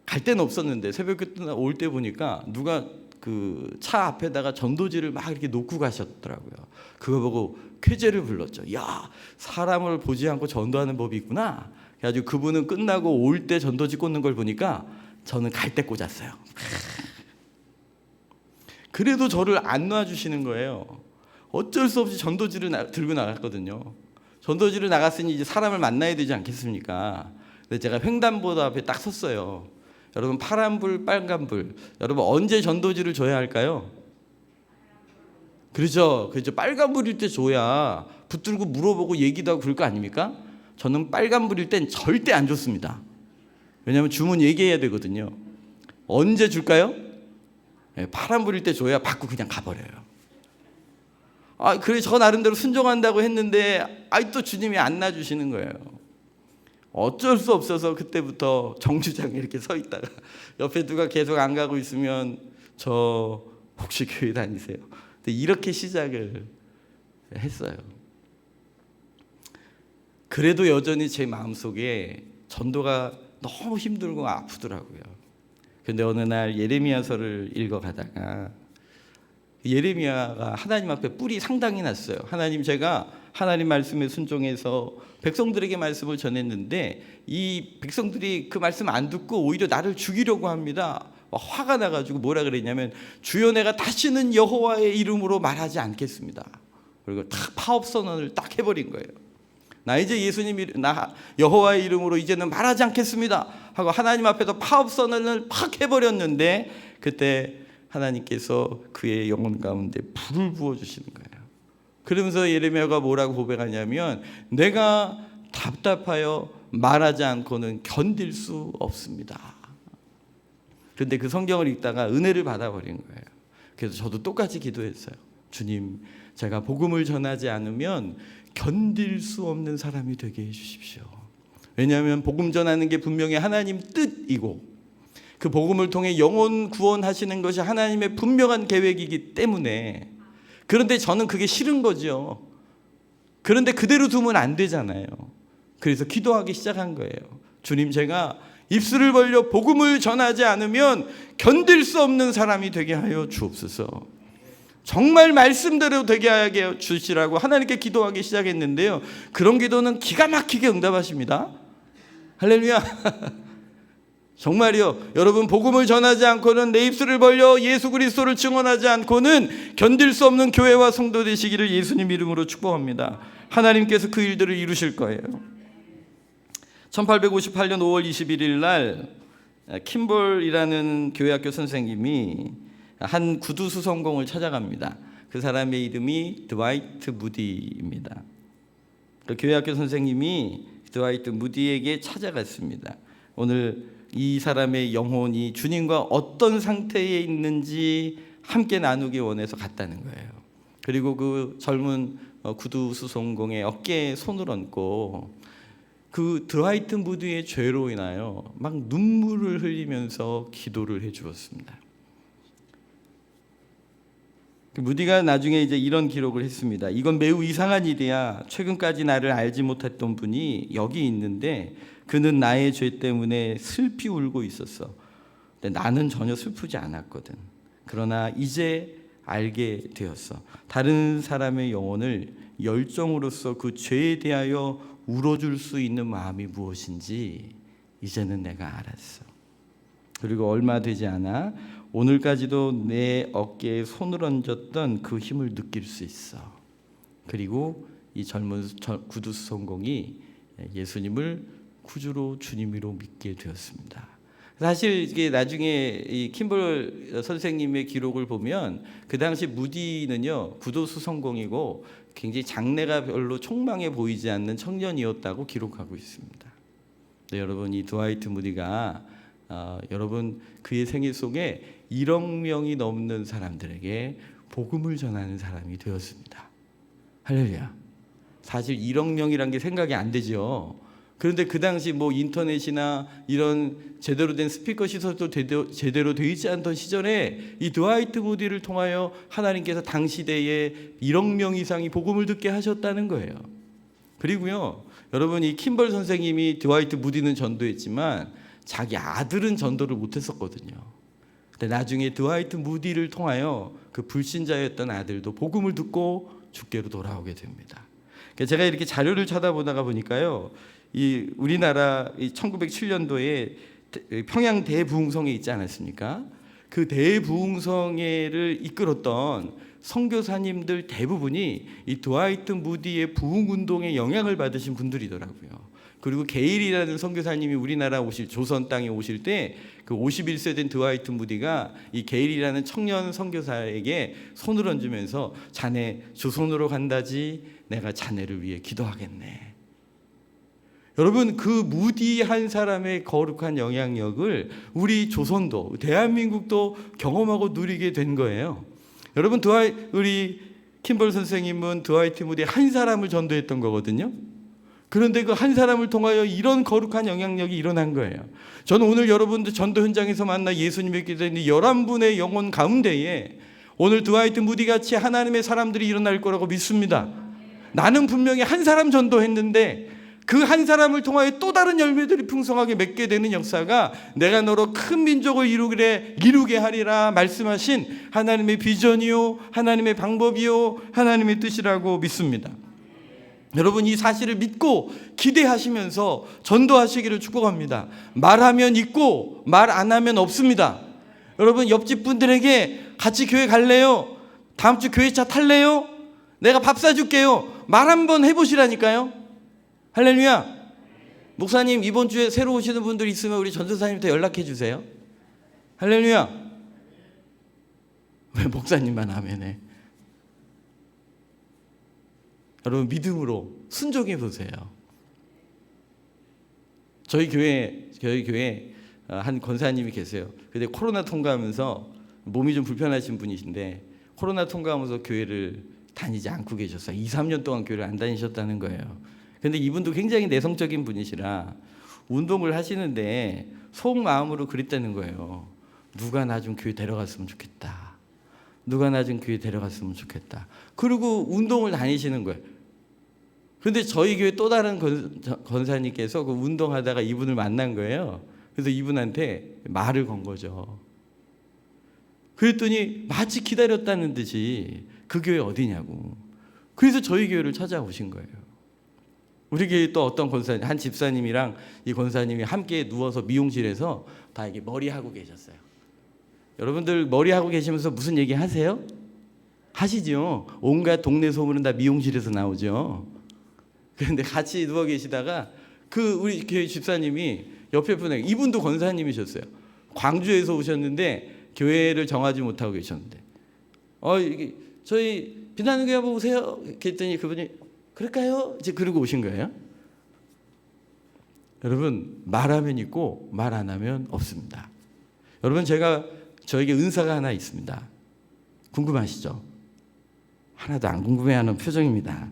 갈 데는 없었는데 새벽 기도 올 때 보니까 누가 그 차 앞에다가 전도지를 막 이렇게 놓고 가셨더라고요. 그거 보고 쾌재를 불렀죠. 야, 사람을 보지 않고 전도하는 법이 있구나. 그래가지고 그분은 끝나고 올 때 전도지 꽂는 걸 보니까 저는 갈 때 꽂았어요. 그래도 저를 안 놔주시는 거예요. 어쩔 수 없이 전도지를 들고 나갔거든요. 전도지를 나갔으니 이제 사람을 만나야 되지 않겠습니까? 근데 제가 횡단보도 앞에 딱 섰어요. 여러분 파란불, 빨간불. 여러분 언제 전도지를 줘야 할까요? 그렇죠. 빨간불일 때 줘야 붙들고 물어보고 얘기도 하고 그럴 거 아닙니까? 저는 빨간불일 땐 절대 안 줬습니다. 왜냐하면 주문 얘기해야 되거든요. 언제 줄까요? 네, 파란불일 때 줘야 받고 그냥 가버려요. 그래 저 나름대로 순종한다고 했는데 또 주님이 안 놔주시는 거예요. 어쩔 수 없어서 그때부터 정류장에 이렇게 서 있다가 옆에 누가 계속 안 가고 있으면 저 혹시 교회 다니세요? 이렇게 시작을 했어요. 그래도 여전히 제 마음속에 전도가 너무 힘들고 아프더라고요. 근데 어느 날 예레미야서를 읽어가다가 예레미야가 하나님 앞에 뿔이 상당히 났어요. 하나님, 제가 하나님 말씀에 순종해서 백성들에게 말씀을 전했는데 이 백성들이 그 말씀 안 듣고 오히려 나를 죽이려고 합니다. 화가 나가지고 뭐라 그랬냐면, 주여 내가 다시는 여호와의 이름으로 말하지 않겠습니다. 그리고 딱 파업 선언을 딱 해버린 거예요. 나 이제 나 여호와의 이름으로 이제는 말하지 않겠습니다 하고 하나님 앞에서 파업 선언을 팍 해버렸는데, 그때 하나님께서 그의 영혼 가운데 불을 부어주시는 거예요. 그러면서 예레미야가 뭐라고 고백하냐면, 내가 답답하여 말하지 않고는 견딜 수 없습니다. 그런데 그 성경을 읽다가 은혜를 받아버린 거예요. 그래서 저도 똑같이 기도했어요. 주님, 제가 복음을 전하지 않으면 견딜 수 없는 사람이 되게 해주십시오. 왜냐하면 복음 전하는 게 분명히 하나님 뜻이고, 그 복음을 통해 영혼 구원하시는 것이 하나님의 분명한 계획이기 때문에. 그런데 저는 그게 싫은 거죠. 그런데 그대로 두면 안 되잖아요. 그래서 기도하기 시작한 거예요. 주님, 제가 입술을 벌려 복음을 전하지 않으면 견딜 수 없는 사람이 되게 하여 주옵소서. 정말 말씀대로 되게 하게 주시라고 하나님께 기도하기 시작했는데요, 그런 기도는 기가 막히게 응답하십니다. 할렐루야. 정말이요. 여러분, 복음을 전하지 않고는, 내 입술을 벌려 예수 그리스도를 증언하지 않고는 견딜 수 없는 교회와 성도 되시기를 예수님 이름으로 축복합니다. 하나님께서 그 일들을 이루실 거예요. 1858년 5월 21일 날 킴볼이라는 교회학교 선생님이 한 구두 수성공을 찾아갑니다. 그 사람의 이름이 드와이트 무디입니다. 그 교회학교 선생님이 드와이트 무디에게 찾아갔습니다. 오늘 이 사람의 영혼이 주님과 어떤 상태에 있는지 함께 나누기 원해서 갔다는 거예요. 그리고 그 젊은 구두 수송공의 어깨에 손을 얹고 그 드와이트 무디의 죄로 인하여 막 눈물을 흘리면서 기도를 해 주었습니다. 무디가 나중에 이제 이런 기록을 했습니다. 이건 매우 이상한 일이야. 최근까지 나를 알지 못했던 분이 여기 있는데 그는 나의 죄 때문에 슬피 울고 있었어. 근데 나는 전혀 슬프지 않았거든. 그러나 이제 알게 되었어. 다른 사람의 영혼을 열정으로서 그 죄에 대하여 울어줄 수 있는 마음이 무엇인지 이제는 내가 알았어. 그리고 얼마 되지 않아 오늘까지도 내 어깨에 손을 얹었던 그 힘을 느낄 수 있어. 그리고 이 젊은 구두 수송공이 예수님을 구주로 주님으로 믿게 되었습니다. 사실 이게 나중에 이 킴볼 선생님의 기록을 보면 그 당시 무디는요 구두 수송공이고 굉장히 장래가 별로 촉망해 보이지 않는 청년이었다고 기록하고 있습니다. 네, 여러분, 이 드와이트 무디가 여러분 그의 생애 속에 1억 명이 넘는 사람들에게 복음을 전하는 사람이 되었습니다. 할렐루야. 사실 1억 명이란 게 생각이 안 되죠. 그런데 그 당시 뭐 인터넷이나 이런 제대로 된 스피커 시설도 제대로 되어 있지 않던 시절에 이 드와이트 무디를 통하여 하나님께서 당시대에 1억 명 이상이 복음을 듣게 하셨다는 거예요. 그리고요, 여러분, 이 킴벌 선생님이 드와이트 무디는 전도했지만 자기 아들은 전도를 못했었거든요. 근데 나중에 드와이트 무디를 통하여 그 불신자였던 아들도 복음을 듣고 주께로 돌아오게 됩니다. 제가 이렇게 자료를 찾아보다가 보니까요, 이 우리나라 1907년도에 평양 대부흥성회 있지 않았습니까? 그 대부흥성회를 이끌었던 선교사님들 대부분이 이 드와이트 무디의 부흥운동에 영향을 받으신 분들이더라고요. 그리고 게일이라는 선교사님이 우리나라 조선 땅에 오실 때 그 51세 된 드와이트 무디가 이 게일이라는 청년 선교사에게 손을 얹으면서 자네 조선으로 간다지 내가 자네를 위해 기도하겠네. 여러분, 그 무디 한 사람의 거룩한 영향력을 우리 조선도 대한민국도 경험하고 누리게 된 거예요. 여러분, 우리 킴벌 선생님은 드와이트 무디 한 사람을 전도했던 거거든요. 그런데 그 한 사람을 통하여 이런 거룩한 영향력이 일어난 거예요. 저는 오늘 여러분들 전도 현장에서 만나 예수님을 기다리는 11분의 영혼 가운데에 오늘 드와이트 무디 같이 하나님의 사람들이 일어날 거라고 믿습니다. 나는 분명히 한 사람 전도했는데 그 한 사람을 통하여 또 다른 열매들이 풍성하게 맺게 되는 역사가 내가 너로 큰 민족을 이루게 하리라 말씀하신 하나님의 비전이요, 하나님의 방법이요, 하나님의 뜻이라고 믿습니다. 여러분, 이 사실을 믿고 기대하시면서 전도하시기를 축복합니다. 말하면 있고 말 안 하면 없습니다. 여러분, 옆집 분들에게 같이 교회 갈래요? 다음 주 교회차 탈래요? 내가 밥 사줄게요. 말 한번 해보시라니까요. 할렐루야. 목사님, 이번 주에 새로 오시는 분들 있으면 우리 전도사님한테 연락해 주세요. 할렐루야. 왜 목사님만 아멘해? 여러분, 믿음으로 순종해 보세요. 저희 교회 한 권사님이 계세요. 근데 코로나 통과하면서 몸이 좀 불편하신 분이신데 코로나 통과하면서 교회를 다니지 않고 계셨어요. 2, 3년 동안 교회를 안 다니셨다는 거예요. 근데 이분도 굉장히 내성적인 분이시라 운동을 하시는데 속마음으로 그랬다는 거예요. 누가 나 좀 교회 데려갔으면 좋겠다. 누가 나 좀 교회 데려갔으면 좋겠다. 그리고 운동을 다니시는 거예요. 그런데 저희 교회 또 다른 권사님께서 그 운동하다가 이분을 만난 거예요. 그래서 이분한테 말을 건 거죠. 그랬더니 마치 기다렸다는 듯이 그 교회 어디냐고. 그래서 저희 교회를 찾아오신 거예요. 우리 교회 또 어떤 권사님, 한 집사님이랑 이 권사님이 함께 누워서 미용실에서 다 이게 머리하고 계셨어요. 여러분들 머리하고 계시면서 무슨 얘기 하세요? 하시죠. 온갖 동네 소문은 다 미용실에서 나오죠. 그런데 같이 누워 계시다가 그 우리 교회 집사님이 옆에 분에 이분도 권사님이셨어요. 광주에서 오셨는데 교회를 정하지 못하고 계셨는데 저희 빛나는 교회 한번 오세요. 그랬더니 그분이 그럴까요? 이제 그러고 오신 거예요. 여러분, 말하면 있고 말 안 하면 없습니다. 여러분, 저에게 은사가 하나 있습니다. 궁금하시죠? 하나도 안 궁금해하는 표정입니다.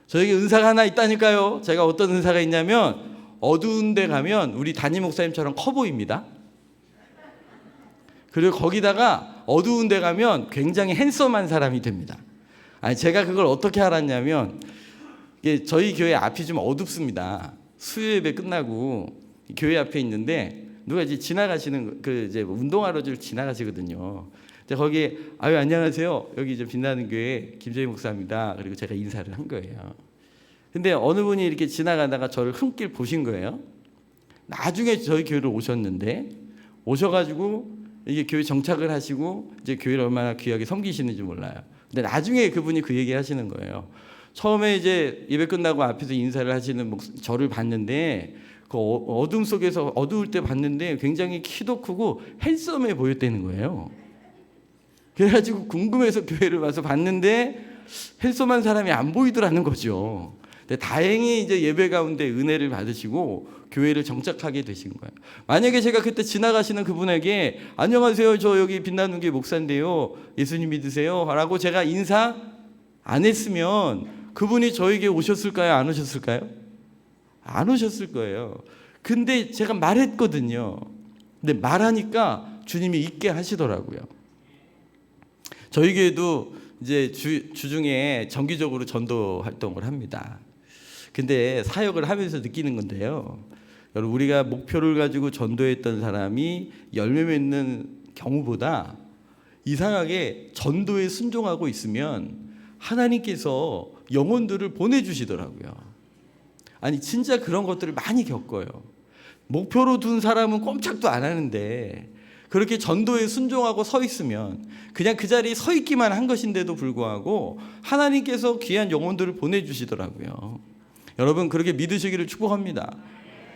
저에게 은사가 하나 있다니까요. 제가 어떤 은사가 있냐면 어두운 데 가면 우리 담임 목사님처럼 커 보입니다. 그리고 거기다가 어두운 데 가면 굉장히 핸섬한 사람이 됩니다. 아니, 제가 그걸 어떻게 알았냐면 저희 교회 앞이 좀 어둡습니다. 수요 예배 끝나고 교회 앞에 있는데 누가 이제 지나가시는 이제 운동하러 지나가시거든요. 거기에 안녕하세요. 여기 이제 빛나는 교회 김재희 목사입니다. 그리고 제가 인사를 한 거예요. 근데 어느 분이 이렇게 지나가다가 저를 흠길 보신 거예요. 나중에 저희 교회를 오셨는데 오셔가지고 이게 교회 정착을 하시고 이제 교회를 얼마나 귀하게 섬기시는지 몰라요. 근데 나중에 그분이 그 얘기 하시는 거예요. 처음에 이제 예배 끝나고 앞에서 인사를 하시는 저를 봤는데 그 어둠 속에서 어두울 때 봤는데 굉장히 키도 크고 핸섬해 보였다는 거예요. 그래가지고 궁금해서 교회를 와서 봤는데 핸섬한 사람이 안 보이더라는 거죠. 근데 다행히 이제 예배 가운데 은혜를 받으시고 교회를 정착하게 되신 거예요. 만약에 제가 그때 지나가시는 그분에게 안녕하세요, 저 여기 빛나는 교회 목사인데요, 예수님 믿으세요? 라고 제가 인사 안 했으면 그분이 저에게 오셨을까요? 안 오셨을까요? 안 오셨을 거예요. 근데 제가 말했거든요. 근데 말하니까 주님이 있게 하시더라고요. 저희 교회도 이제 주중에 정기적으로 전도 활동을 합니다. 근데 사역을 하면서 느끼는 건데요. 여러분, 우리가 목표를 가지고 전도했던 사람이 열매 맺는 경우보다 이상하게 전도에 순종하고 있으면 하나님께서 영혼들을 보내주시더라고요. 아니, 진짜 그런 것들을 많이 겪어요. 목표로 둔 사람은 꼼짝도 안 하는데 그렇게 전도에 순종하고 서 있으면 그냥 그 자리에 서 있기만 한 것인데도 불구하고 하나님께서 귀한 영혼들을 보내주시더라고요. 여러분, 그렇게 믿으시기를 축복합니다.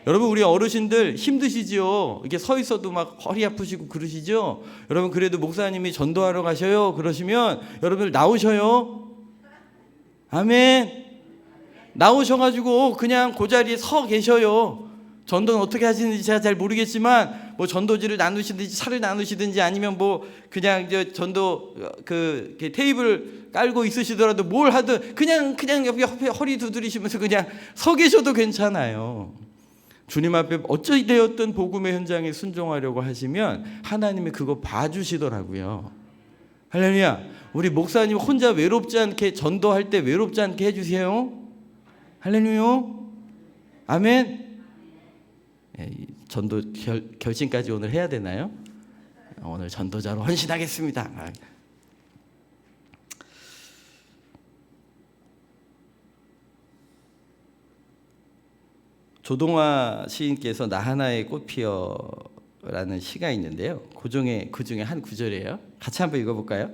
여러분, 우리 어르신들 힘드시죠? 이렇게 서 있어도 막 허리 아프시고 그러시죠? 여러분, 그래도 목사님이 전도하러 가셔요 그러시면 여러분들 나오셔요. 아멘. 나오셔가지고 그냥 그 자리에 서 계셔요. 전도는 어떻게 하시는지 제가 잘 모르겠지만 뭐 전도지를 나누시든지 차를 나누시든지 아니면 뭐 그냥 전도 그 테이블 깔고 있으시더라도 뭘 하든 그냥 옆에 허리 두드리시면서 그냥 서 계셔도 괜찮아요. 주님 앞에 어찌 되었든 복음의 현장에 순종하려고 하시면 하나님이 그거 봐주시더라고요. 할렐루야. 우리 목사님 혼자 외롭지 않게 전도할 때 외롭지 않게 해주세요. 할렐루야. 아멘. 전도 결심까지 오늘 해야 되나요? 오늘 전도자로 헌신하겠습니다. 조동화 시인께서 나 하나의 꽃 피어라는 시가 있는데요. 그 중에 한 구절이에요. 같이 한번 읽어볼까요?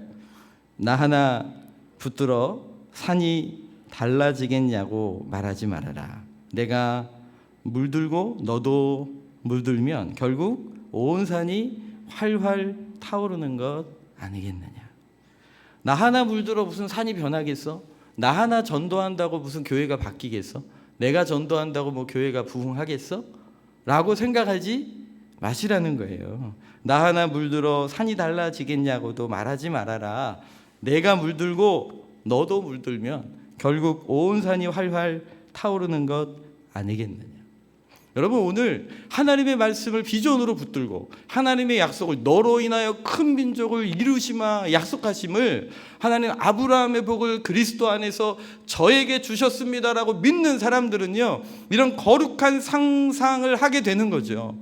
나 하나 붙들어 산이 달라지겠냐고 말하지 말아라. 내가 물들고 너도 물들면 결국 온 산이 활활 타오르는 것 아니겠느냐. 나 하나 물들어 무슨 산이 변하겠어? 나 하나 전도한다고 무슨 교회가 바뀌겠어? 내가 전도한다고 뭐 교회가 부흥하겠어? 라고 생각하지 마시라는 거예요. 나 하나 물들어 산이 달라지겠냐고도 말하지 말아라. 내가 물들고 너도 물들면 결국 온 산이 활활 타오르는 것 아니겠느냐. 여러분, 오늘 하나님의 말씀을 비전으로 붙들고 하나님의 약속을 너로 인하여 큰 민족을 이루시마 약속하심을 하나님 아브라함의 복을 그리스도 안에서 저에게 주셨습니다라고 믿는 사람들은요, 이런 거룩한 상상을 하게 되는 거죠.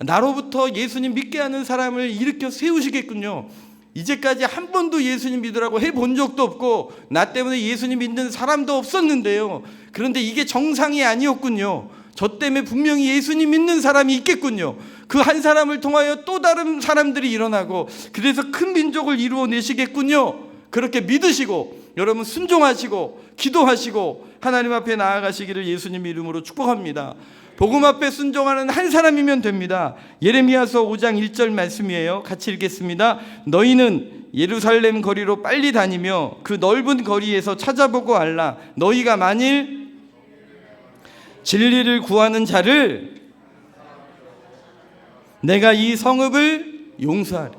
나로부터 예수님 믿게 하는 사람을 일으켜 세우시겠군요. 이제까지 한 번도 예수님 믿으라고 해본 적도 없고 나 때문에 예수님 믿는 사람도 없었는데요. 그런데 이게 정상이 아니었군요. 저 때문에 분명히 예수님 믿는 사람이 있겠군요. 그 한 사람을 통하여 또 다른 사람들이 일어나고 그래서 큰 민족을 이루어내시겠군요. 그렇게 믿으시고 여러분 순종하시고 기도하시고 하나님 앞에 나아가시기를 예수님 이름으로 축복합니다. 복음 앞에 순종하는 한 사람이면 됩니다. 예레미야서 5장 1절 말씀이에요. 같이 읽겠습니다. 너희는 예루살렘 거리로 빨리 다니며 그 넓은 거리에서 찾아보고 알라. 너희가 만일 진리를 구하는 자를 내가 이 성읍을 용서하리.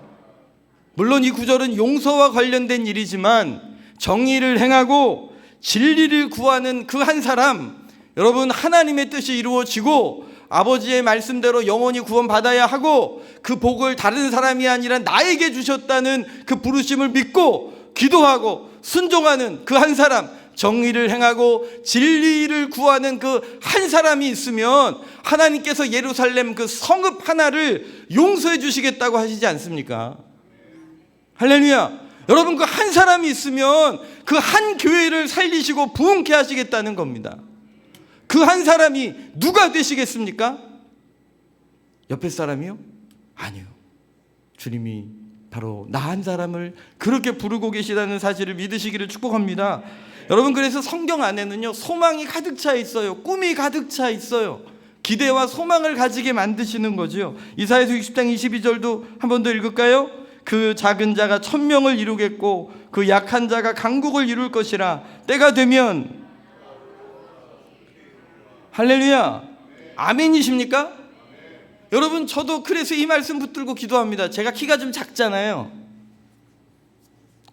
물론 이 구절은 용서와 관련된 일이지만 정의를 행하고 진리를 구하는 그 한 사람, 여러분 하나님의 뜻이 이루어지고 아버지의 말씀대로 영원히 구원받아야 하고 그 복을 다른 사람이 아니라 나에게 주셨다는 그 부르심을 믿고 기도하고 순종하는 그 한 사람, 정의를 행하고 진리를 구하는 그 한 사람이 있으면 하나님께서 예루살렘 그 성읍 하나를 용서해 주시겠다고 하시지 않습니까? 할렐루야. 여러분, 그 한 사람이 있으면 그 한 교회를 살리시고 부흥케 하시겠다는 겁니다. 그 한 사람이 누가 되시겠습니까? 옆에 사람이요? 아니요. 주님이 바로 나 한 사람을 그렇게 부르고 계시다는 사실을 믿으시기를 축복합니다. 여러분, 그래서 성경 안에는요 소망이 가득 차 있어요. 꿈이 가득 차 있어요. 기대와 소망을 가지게 만드시는 거죠. 이사야서 60장 22절도 한 번 더 읽을까요? 그 작은 자가 1000명을 이루겠고 그 약한 자가 강국을 이룰 것이라. 때가 되면, 할렐루야, 아멘이십니까? 여러분, 저도 그래서 이 말씀 붙들고 기도합니다. 제가 키가 좀 작잖아요.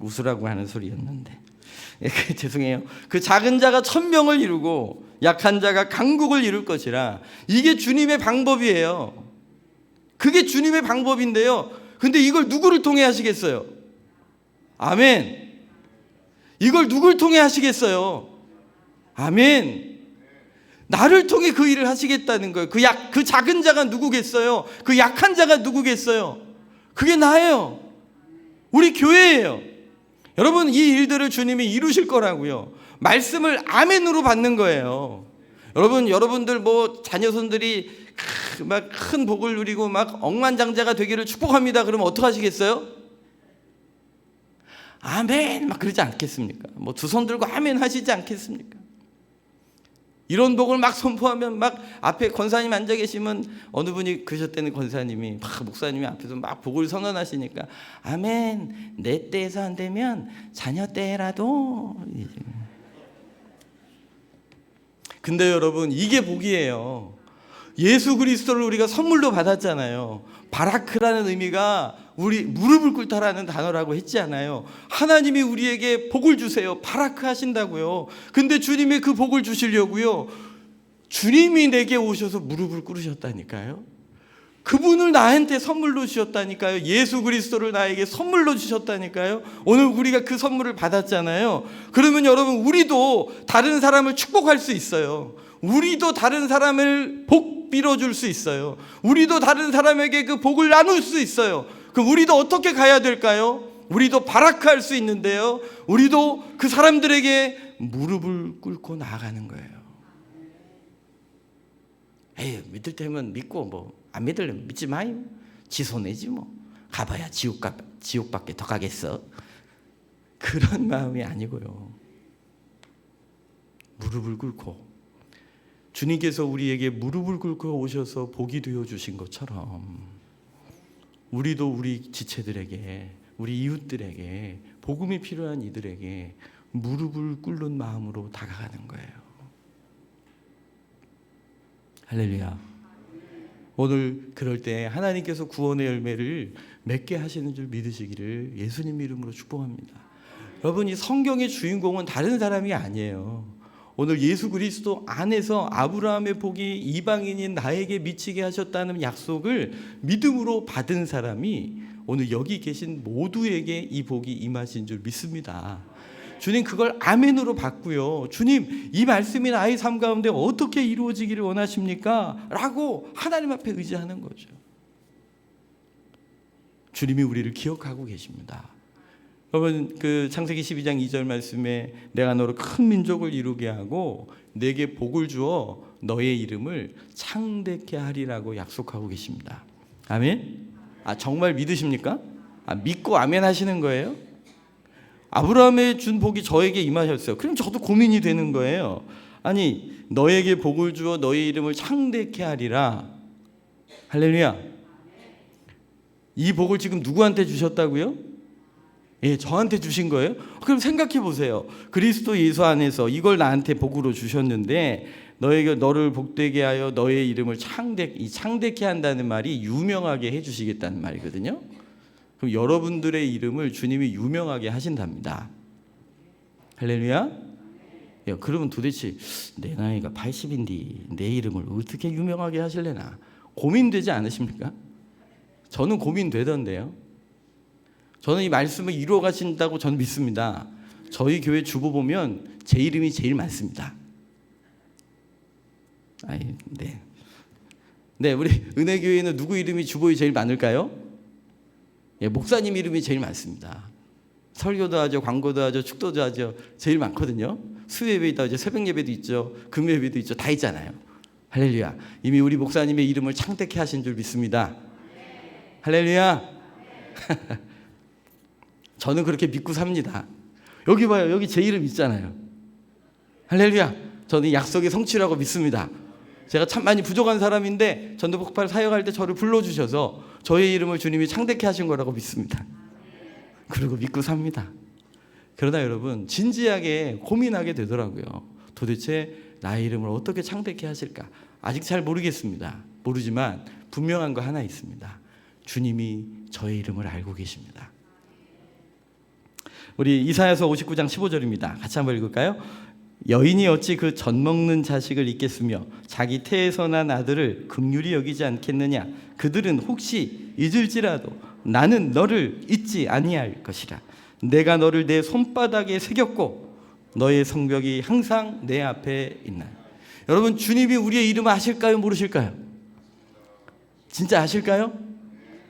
웃으라고 하는 소리였는데 죄송해요. 그 작은 자가 천명을 이루고 약한 자가 강국을 이룰 것이라. 이게 주님의 방법이에요. 그게 주님의 방법인데요. 근데 이걸 누구를 통해 하시겠어요? 아멘. 이걸 누굴 통해 하시겠어요? 아멘. 나를 통해 그 일을 하시겠다는 거예요. 그 작은 자가 누구겠어요? 그 약한 자가 누구겠어요? 그게 나예요. 우리 교회예요. 여러분, 이 일들을 주님이 이루실 거라고요. 말씀을 아멘으로 받는 거예요. 여러분들 자녀손들이 막 큰 복을 누리고 막 억만장자가 되기를 축복합니다. 그러면 어떻게 하시겠어요? 아멘 막 그러지 않겠습니까? 두 손 들고 아멘 하시지 않겠습니까? 이런 복을 막 선포하면 막 앞에 권사님 앉아 계시면 어느 분이 그러셨다는 권사님이 막 목사님이 앞에서 막 복을 선언하시니까 아멘, 내 때에서 안 되면 자녀 때라도. 근데 여러분, 이게 복이에요. 예수 그리스도를 우리가 선물로 받았잖아요. 바라크라는 의미가 우리 무릎을 꿇다라는 단어라고 했지 않아요. 하나님이 우리에게 복을 주세요. 바라크 하신다고요. 근데 주님이 그 복을 주시려고요, 주님이 내게 오셔서 무릎을 꿇으셨다니까요. 그분을 나한테 선물로 주셨다니까요. 예수 그리스도를 나에게 선물로 주셨다니까요. 오늘 우리가 그 선물을 받았잖아요. 그러면 여러분, 우리도 다른 사람을 축복할 수 있어요. 우리도 다른 사람을 복 빌어줄 수 있어요. 우리도 다른 사람에게 그 복을 나눌 수 있어요. 그럼 우리도 어떻게 가야 될까요? 우리도 바라크할 수 있는데요, 우리도 그 사람들에게 무릎을 꿇고 나아가는 거예요. 에이, 믿을 때면 믿고 안 믿으려면 믿지 마요. 지 손해지 가봐야 지옥밖에 더 가겠어. 그런 마음이 아니고요, 무릎을 꿇고 주님께서 우리에게 무릎을 꿇고 오셔서 복이 되어 주신 것처럼 우리도 우리 지체들에게, 우리 이웃들에게, 복음이 필요한 이들에게 무릎을 꿇는 마음으로 다가가는 거예요. 할렐루야. 오늘 그럴 때 하나님께서 구원의 열매를 맺게 하시는 줄 믿으시기를 예수님 이름으로 축복합니다. 여러분, 이 성경의 주인공은 다른 사람이 아니에요. 오늘 예수 그리스도 안에서 아브라함의 복이 이방인인 나에게 미치게 하셨다는 약속을 믿음으로 받은 사람이 오늘 여기 계신 모두에게 이 복이 임하신 줄 믿습니다. 주님, 그걸 아멘으로 받고요, 주님, 이 말씀이 나의 삶 가운데 어떻게 이루어지기를 원하십니까? 라고 하나님 앞에 의지하는 거죠. 주님이 우리를 기억하고 계십니다. 여러분, 그 창세기 12장 2절 말씀에 내가 너로 큰 민족을 이루게 하고 내게 복을 주어 너의 이름을 창대케 하리라고 약속하고 계십니다. 아멘? 정말 믿으십니까? 믿고 아멘 하시는 거예요? 아브라함의 준 복이 저에게 임하셨어요. 그럼 저도 고민이 되는 거예요. 아니, 너에게 복을 주어 너의 이름을 창대케 하리라. 할렐루야. 이 복을 지금 누구한테 주셨다고요? 예, 저한테 주신 거예요? 그럼 생각해 보세요. 그리스도 예수 안에서 이걸 나한테 복으로 주셨는데 너를 복되게 하여 너의 이름을 창대케 한다는 말이 유명하게 해주시겠다는 말이거든요. 그럼 여러분들의 이름을 주님이 유명하게 하신답니다. 할렐루야. 야, 그러면 도대체 내 나이가 80인데 내 이름을 어떻게 유명하게 하실래나 고민되지 않으십니까? 저는 고민되던데요. 저는 이 말씀을 이루어 가신다고 저는 믿습니다. 저희 교회 주보 보면 제 이름이 제일 많습니다. 네, 우리 은혜교회는 누구 이름이 주보에 제일 많을까요? 예, 목사님 이름이 제일 많습니다. 설교도 하죠, 광고도 하죠, 축도도 하죠. 제일 많거든요. 수요예배도 하죠, 새벽 예배도 있죠, 금요예배도 있죠, 다 있잖아요. 할렐루야. 이미 우리 목사님의 이름을 창대케 하신 줄 믿습니다. 할렐루야. 저는 그렇게 믿고 삽니다. 여기 봐요. 여기 제 이름 있잖아요. 할렐루야. 저는 약속의 성취라고 믿습니다. 제가 참 많이 부족한 사람인데 전도폭발 사역할 때 저를 불러주셔서 저의 이름을 주님이 창대케 하신 거라고 믿습니다. 그리고 믿고 삽니다. 그러나 여러분, 진지하게 고민하게 되더라고요. 도대체 나의 이름을 어떻게 창대케 하실까? 아직 잘 모르겠습니다. 모르지만 분명한 거 하나 있습니다. 주님이 저의 이름을 알고 계십니다. 우리 이사야서 59장 15절입니다. 같이 한번 읽을까요? 여인이 어찌 그 젖 먹는 자식을 잊겠으며 자기 태에서 난 아들을 긍휼히 여기지 않겠느냐. 그들은 혹시 잊을지라도 나는 너를 잊지 아니할 것이라. 내가 너를 내 손바닥에 새겼고 너의 성벽이 항상 내 앞에 있나. 여러분, 주님이 우리의 이름을 아실까요? 모르실까요? 진짜 아실까요?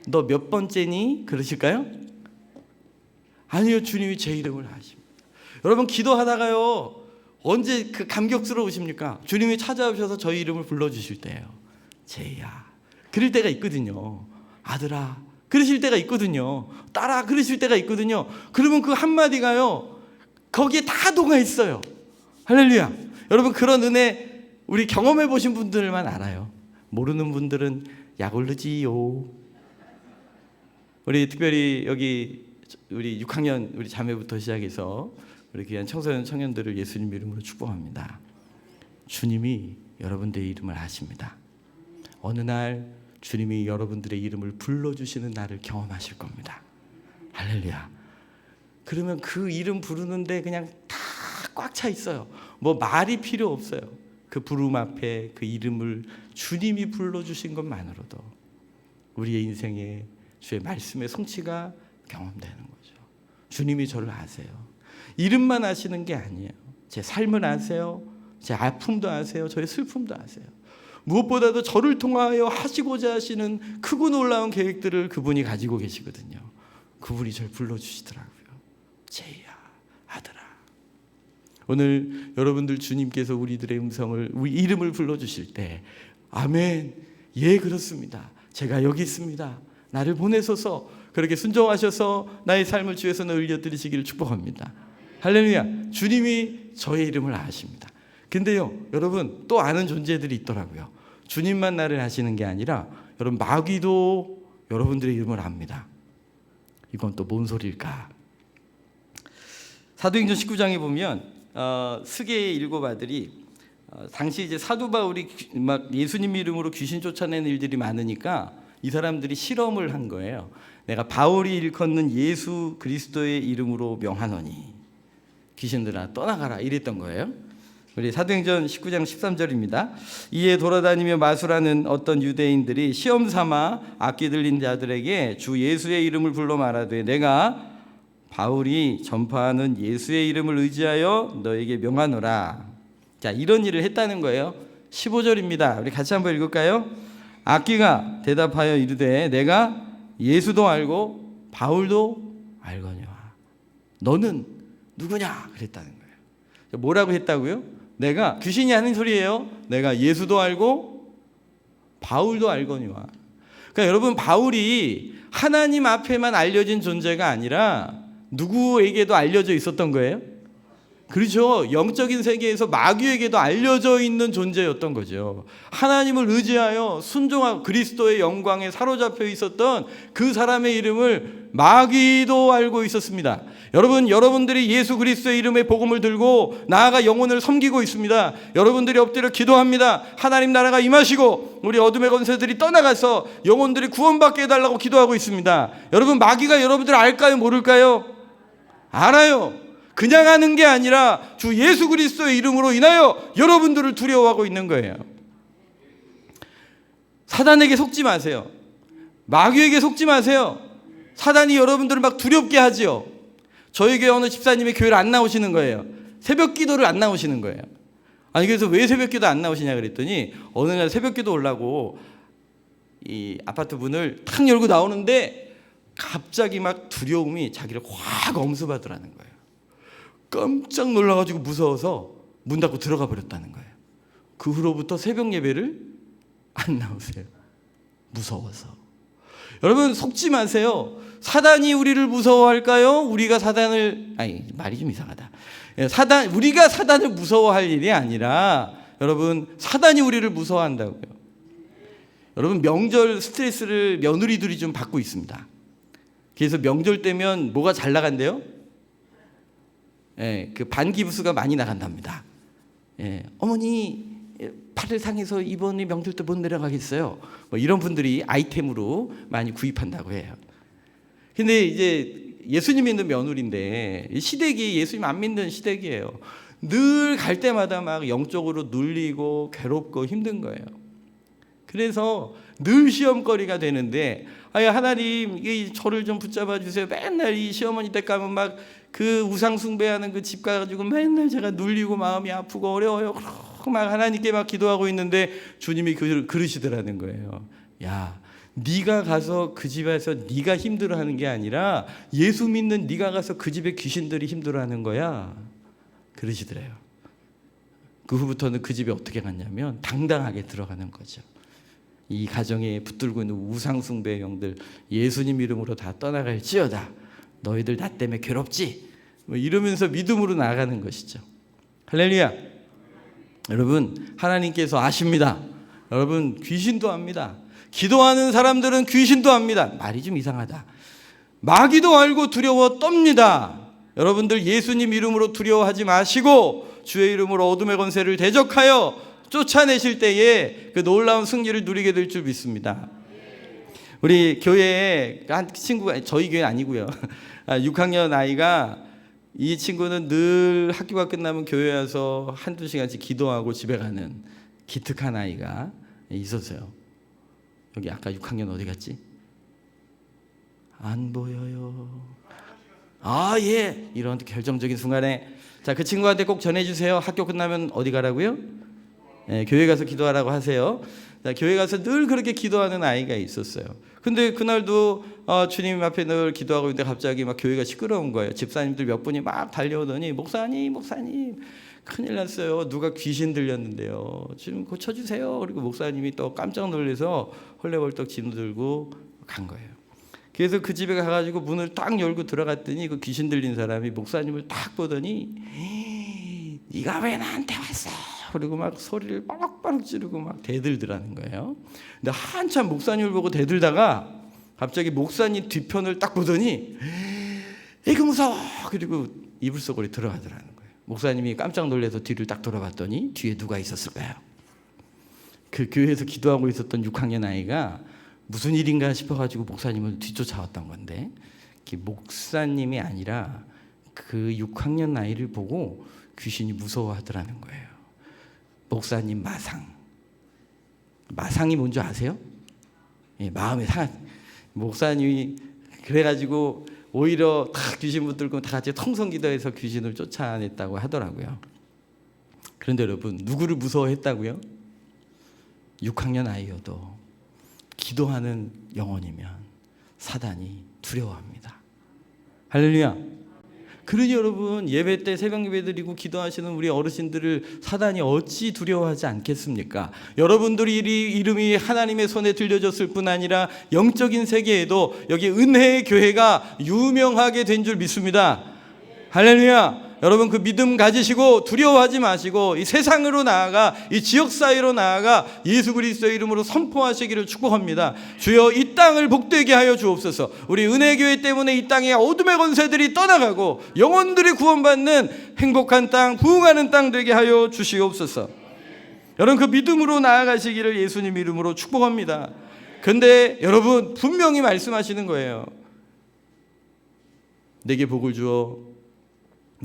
너 몇 번째니? 그러실까요? 아니요, 주님이 제 이름을 아십니다. 여러분, 기도하다가요, 언제 그 감격스러우십니까? 주님이 찾아오셔서 저희 이름을 불러주실 때예요. 제이야. 그럴 때가 있거든요. 아들아. 그러실 때가 있거든요. 딸아. 그러실 때가 있거든요. 그러면 그 한마디가요, 거기에 다 녹아 있어요. 할렐루야. 여러분, 그런 은혜 우리 경험해 보신 분들만 알아요. 모르는 분들은 약 올르지요. 우리 특별히 여기 우리 6학년 우리 자매부터 시작해서 우리 귀한 청소년 청년들을 예수님 이름으로 축복합니다. 주님이 여러분들의 이름을 아십니다. 어느 날 주님이 여러분들의 이름을 불러주시는 날을 경험하실 겁니다. 할렐루야. 그러면 그 이름 부르는데 그냥 다 꽉 차 있어요. 뭐 말이 필요 없어요. 그 부름 앞에 그 이름을 주님이 불러주신 것만으로도 우리의 인생에 주의 말씀의 성취가 경험되는 거죠. 주님이 저를 아세요. 이름만 아시는 게 아니에요. 제 삶을 아세요. 제 아픔도 아세요. 저의 슬픔도 아세요. 무엇보다도 저를 통하여 하시고자 하시는 크고 놀라운 계획들을 그분이 가지고 계시거든요. 그분이 저를 불러주시더라고요. 제이야, 아들아. 오늘 여러분들 주님께서 우리들의 음성을, 우리 이름을 불러주실 때 아멘, 예 그렇습니다. 제가 여기 있습니다. 나를 보내소서. 그렇게 순종하셔서 나의 삶을 주에서 늘려드리시기를 축복합니다. 할렐루야. 주님이 저의 이름을 아십니다. 근데요, 여러분, 또 아는 존재들이 있더라고요. 주님만 나를 아시는 게 아니라 여러분, 마귀도 여러분들의 이름을 압니다. 이건 또 뭔 소리일까? 사도행전 19장에 보면 스게의 7 아들이 당시 이제 사도 바울이 막 예수님 이름으로 귀신 쫓아내는 일들이 많으니까 이 사람들이 실험을 한 거예요. 내가 바울이 일컫는 예수 그리스도의 이름으로 명하노니 귀신들아 떠나가라 이랬던 거예요. 우리 사도행전 19장 13절입니다. 이에 돌아다니며 마술하는 어떤 유대인들이 시험 삼아 악기 들린 자들에게 주 예수의 이름을 불러 말하되 내가 바울이 전파하는 예수의 이름을 의지하여 너에게 명하노라. 자, 이런 일을 했다는 거예요. 15절입니다. 우리 같이 한번 읽을까요? 악기가 대답하여 이르되 내가 예수도 알고 바울도 알거니와 너는 누구냐 그랬다는 거예요. 뭐라고 했다고요? 내가, 귀신이 하는 소리예요. 내가 예수도 알고 바울도 알거니와. 그러니까 여러분, 바울이 하나님 앞에만 알려진 존재가 아니라 누구에게도 알려져 있었던 거예요. 그렇죠. 영적인 세계에서 마귀에게도 알려져 있는 존재였던 거죠. 하나님을 의지하여 순종하고 그리스도의 영광에 사로잡혀 있었던 그 사람의 이름을 마귀도 알고 있었습니다. 여러분, 여러분들이 예수 그리스도의 이름의 복음을 들고 나아가 영혼을 섬기고 있습니다. 여러분들이 엎드려 기도합니다. 하나님 나라가 임하시고 우리 어둠의 권세들이 떠나가서 영혼들이 구원받게 해달라고 기도하고 있습니다. 여러분, 마귀가 여러분들 알까요? 모를까요? 알아요. 그냥 하는 게 아니라 주 예수 그리스도의 이름으로 인하여 여러분들을 두려워하고 있는 거예요. 사단에게 속지 마세요. 마귀에게 속지 마세요. 사단이 여러분들을 막 두렵게 하지요. 저희 교회 어느 집사님이 교회를 안 나오시는 거예요. 새벽 기도를 안 나오시는 거예요. 아니, 그래서 왜 새벽 기도 안 나오시냐 그랬더니 어느 날 새벽 기도 오려고 이 아파트 문을 탁 열고 나오는데 갑자기 막 두려움이 자기를 확 엄습하더라는 거예요. 깜짝 놀라가지고 무서워서 문 닫고 들어가 버렸다는 거예요. 그 후로부터 새벽 예배를 안 나오세요. 무서워서. 여러분, 속지 마세요. 사단이 우리를 무서워할까요? 우리가 사단을, 아니, 말이 좀 이상하다. 우리가 사단을 무서워할 일이 아니라 여러분, 사단이 우리를 무서워한다고요. 여러분, 명절 스트레스를 며느리들이 좀 받고 있습니다. 그래서 명절 때면 뭐가 잘 나간대요? 그 반기부수가 많이 나간답니다. 어머니 팔을 상해서 이번에 명절 때 못 내려가겠어요. 뭐 이런 분들이 아이템으로 많이 구입한다고 해요. 근데 이제 예수님 믿는 며느리인데 이 시댁이 예수님 안 믿는 시댁이에요. 늘 갈 때마다 막 영적으로 눌리고 괴롭고 힘든 거예요. 그래서 늘 시험거리가 되는데, 하나님 저를 좀 붙잡아 주세요. 맨날 이 시어머니 댁 가면 막 그 우상 숭배하는 그 집 가가지고 맨날 제가 눌리고 마음이 아프고 어려워요. 그러고 막 하나님께 막 기도하고 있는데 주님이 그러시더라는 거예요. 야, 네가 가서 그 집에서 네가 힘들어하는 게 아니라 예수 믿는 네가 가서 그 집에 귀신들이 힘들어하는 거야. 그러시더래요. 그 후부터는 그 집에 어떻게 갔냐면 당당하게 들어가는 거죠. 이 가정에 붙들고 있는 우상 숭배의 영들 예수님 이름으로 다 떠나갈지어다. 너희들 나 때문에 괴롭지? 뭐 이러면서 믿음으로 나아가는 것이죠. 할렐루야. 여러분, 하나님께서 아십니다. 여러분, 귀신도 압니다. 기도하는 사람들은 귀신도 압니다. 말이 좀 이상하다. 마귀도 알고 두려워 떱니다. 여러분들 예수님 이름으로 두려워하지 마시고 주의 이름으로 어둠의 권세를 대적하여 쫓아내실 때에 그 놀라운 승리를 누리게 될 줄 믿습니다. 우리 교회에 한 친구가, 저희 교회 아니고요, 6학년 아이가, 이 친구는 늘 학교가 끝나면 교회 와서 한두 시간씩 기도하고 집에 가는 기특한 아이가 있었어요. 여기 아까 6학년 어디 갔지? 안 보여요. 예. 이런 결정적인 순간에, 자, 그 친구한테 꼭 전해주세요. 학교 끝나면 어디 가라고요? 교회 가서 기도하라고 하세요. 자, 교회 가서 늘 그렇게 기도하는 아이가 있었어요. 근데 그날도 주님 앞에 늘 기도하고 있는데 갑자기 막 교회가 시끄러운 거예요. 집사님들 몇 분이 막 달려오더니 목사님 큰일 났어요. 누가 귀신 들렸는데요. 좀 고쳐주세요. 그리고 목사님이 또 깜짝 놀라서 헐레벌떡 짐 들고 간 거예요. 그래서 그 집에 가가지고 문을 딱 열고 들어갔더니 그 귀신 들린 사람이 목사님을 딱 보더니 네가 왜 나한테 왔어? 그리고 막 소리를 빠락빠락 지르고 막 대들더라는 거예요. 근데 한참 목사님을 보고 대들다가 갑자기 목사님 뒤편을 딱 보더니 이거 무서워. 그리고 이불 속으로 들어가더라는 거예요. 목사님이 깜짝 놀라서 뒤를 딱 돌아봤더니 뒤에 누가 있었을까요? 그 교회에서 기도하고 있었던 6학년 아이가 무슨 일인가 싶어가지고 목사님을 뒤쫓아왔던 건데, 목사님이 아니라 그 6학년 아이를 보고 귀신이 무서워하더라는 거예요. 목사님 마상이 뭔지 아세요? 마음의 상. 목사님이 그래가지고 오히려 다 귀신 붙들고 다 같이 통성기도해서 귀신을 쫓아냈다고 하더라고요. 그런데 여러분, 누구를 무서워했다고요? 6학년 아이여도 기도하는 영혼이면 사단이 두려워합니다. 할렐루야. 그러니 여러분, 예배 때 새벽 예배 드리고 기도하시는 우리 어르신들을 사단이 어찌 두려워하지 않겠습니까? 여러분들이 이름이 하나님의 손에 들려졌을 뿐 아니라 영적인 세계에도 여기 은혜의 교회가 유명하게 된 줄 믿습니다. 할렐루야. 여러분, 그 믿음 가지시고 두려워하지 마시고 이 세상으로 나아가 이 지역사회로 나아가 예수 그리스도의 이름으로 선포하시기를 축복합니다. 주여, 이 땅을 복되게 하여 주옵소서. 우리 은혜교회 때문에 이 땅에 어둠의 권세들이 떠나가고 영혼들이 구원받는 행복한 땅, 부흥하는 땅 되게 하여 주시옵소서. 여러분, 그 믿음으로 나아가시기를 예수님 이름으로 축복합니다. 그런데 여러분, 분명히 말씀하시는 거예요. 내게 복을 주어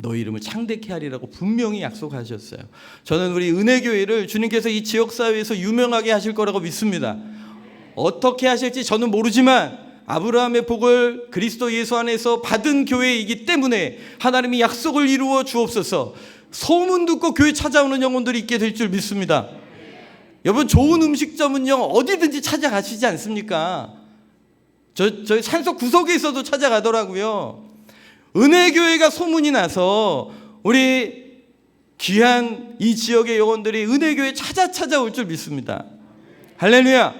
너 이름을 창대케 하리라고 분명히 약속하셨어요. 저는 우리 은혜교회를 주님께서 이 지역사회에서 유명하게 하실 거라고 믿습니다. 어떻게 하실지 저는 모르지만 아브라함의 복을 그리스도 예수 안에서 받은 교회이기 때문에 하나님이 약속을 이루어 주옵소서. 소문 듣고 교회 찾아오는 영혼들이 있게 될 줄 믿습니다. 여러분, 좋은 음식점은요 어디든지 찾아가시지 않습니까? 저희 산속 구석에 있어도 찾아가더라고요. 은혜교회가 소문이 나서 우리 귀한 이 지역의 영혼들이 은혜교회 찾아올 줄 믿습니다. 할렐루야.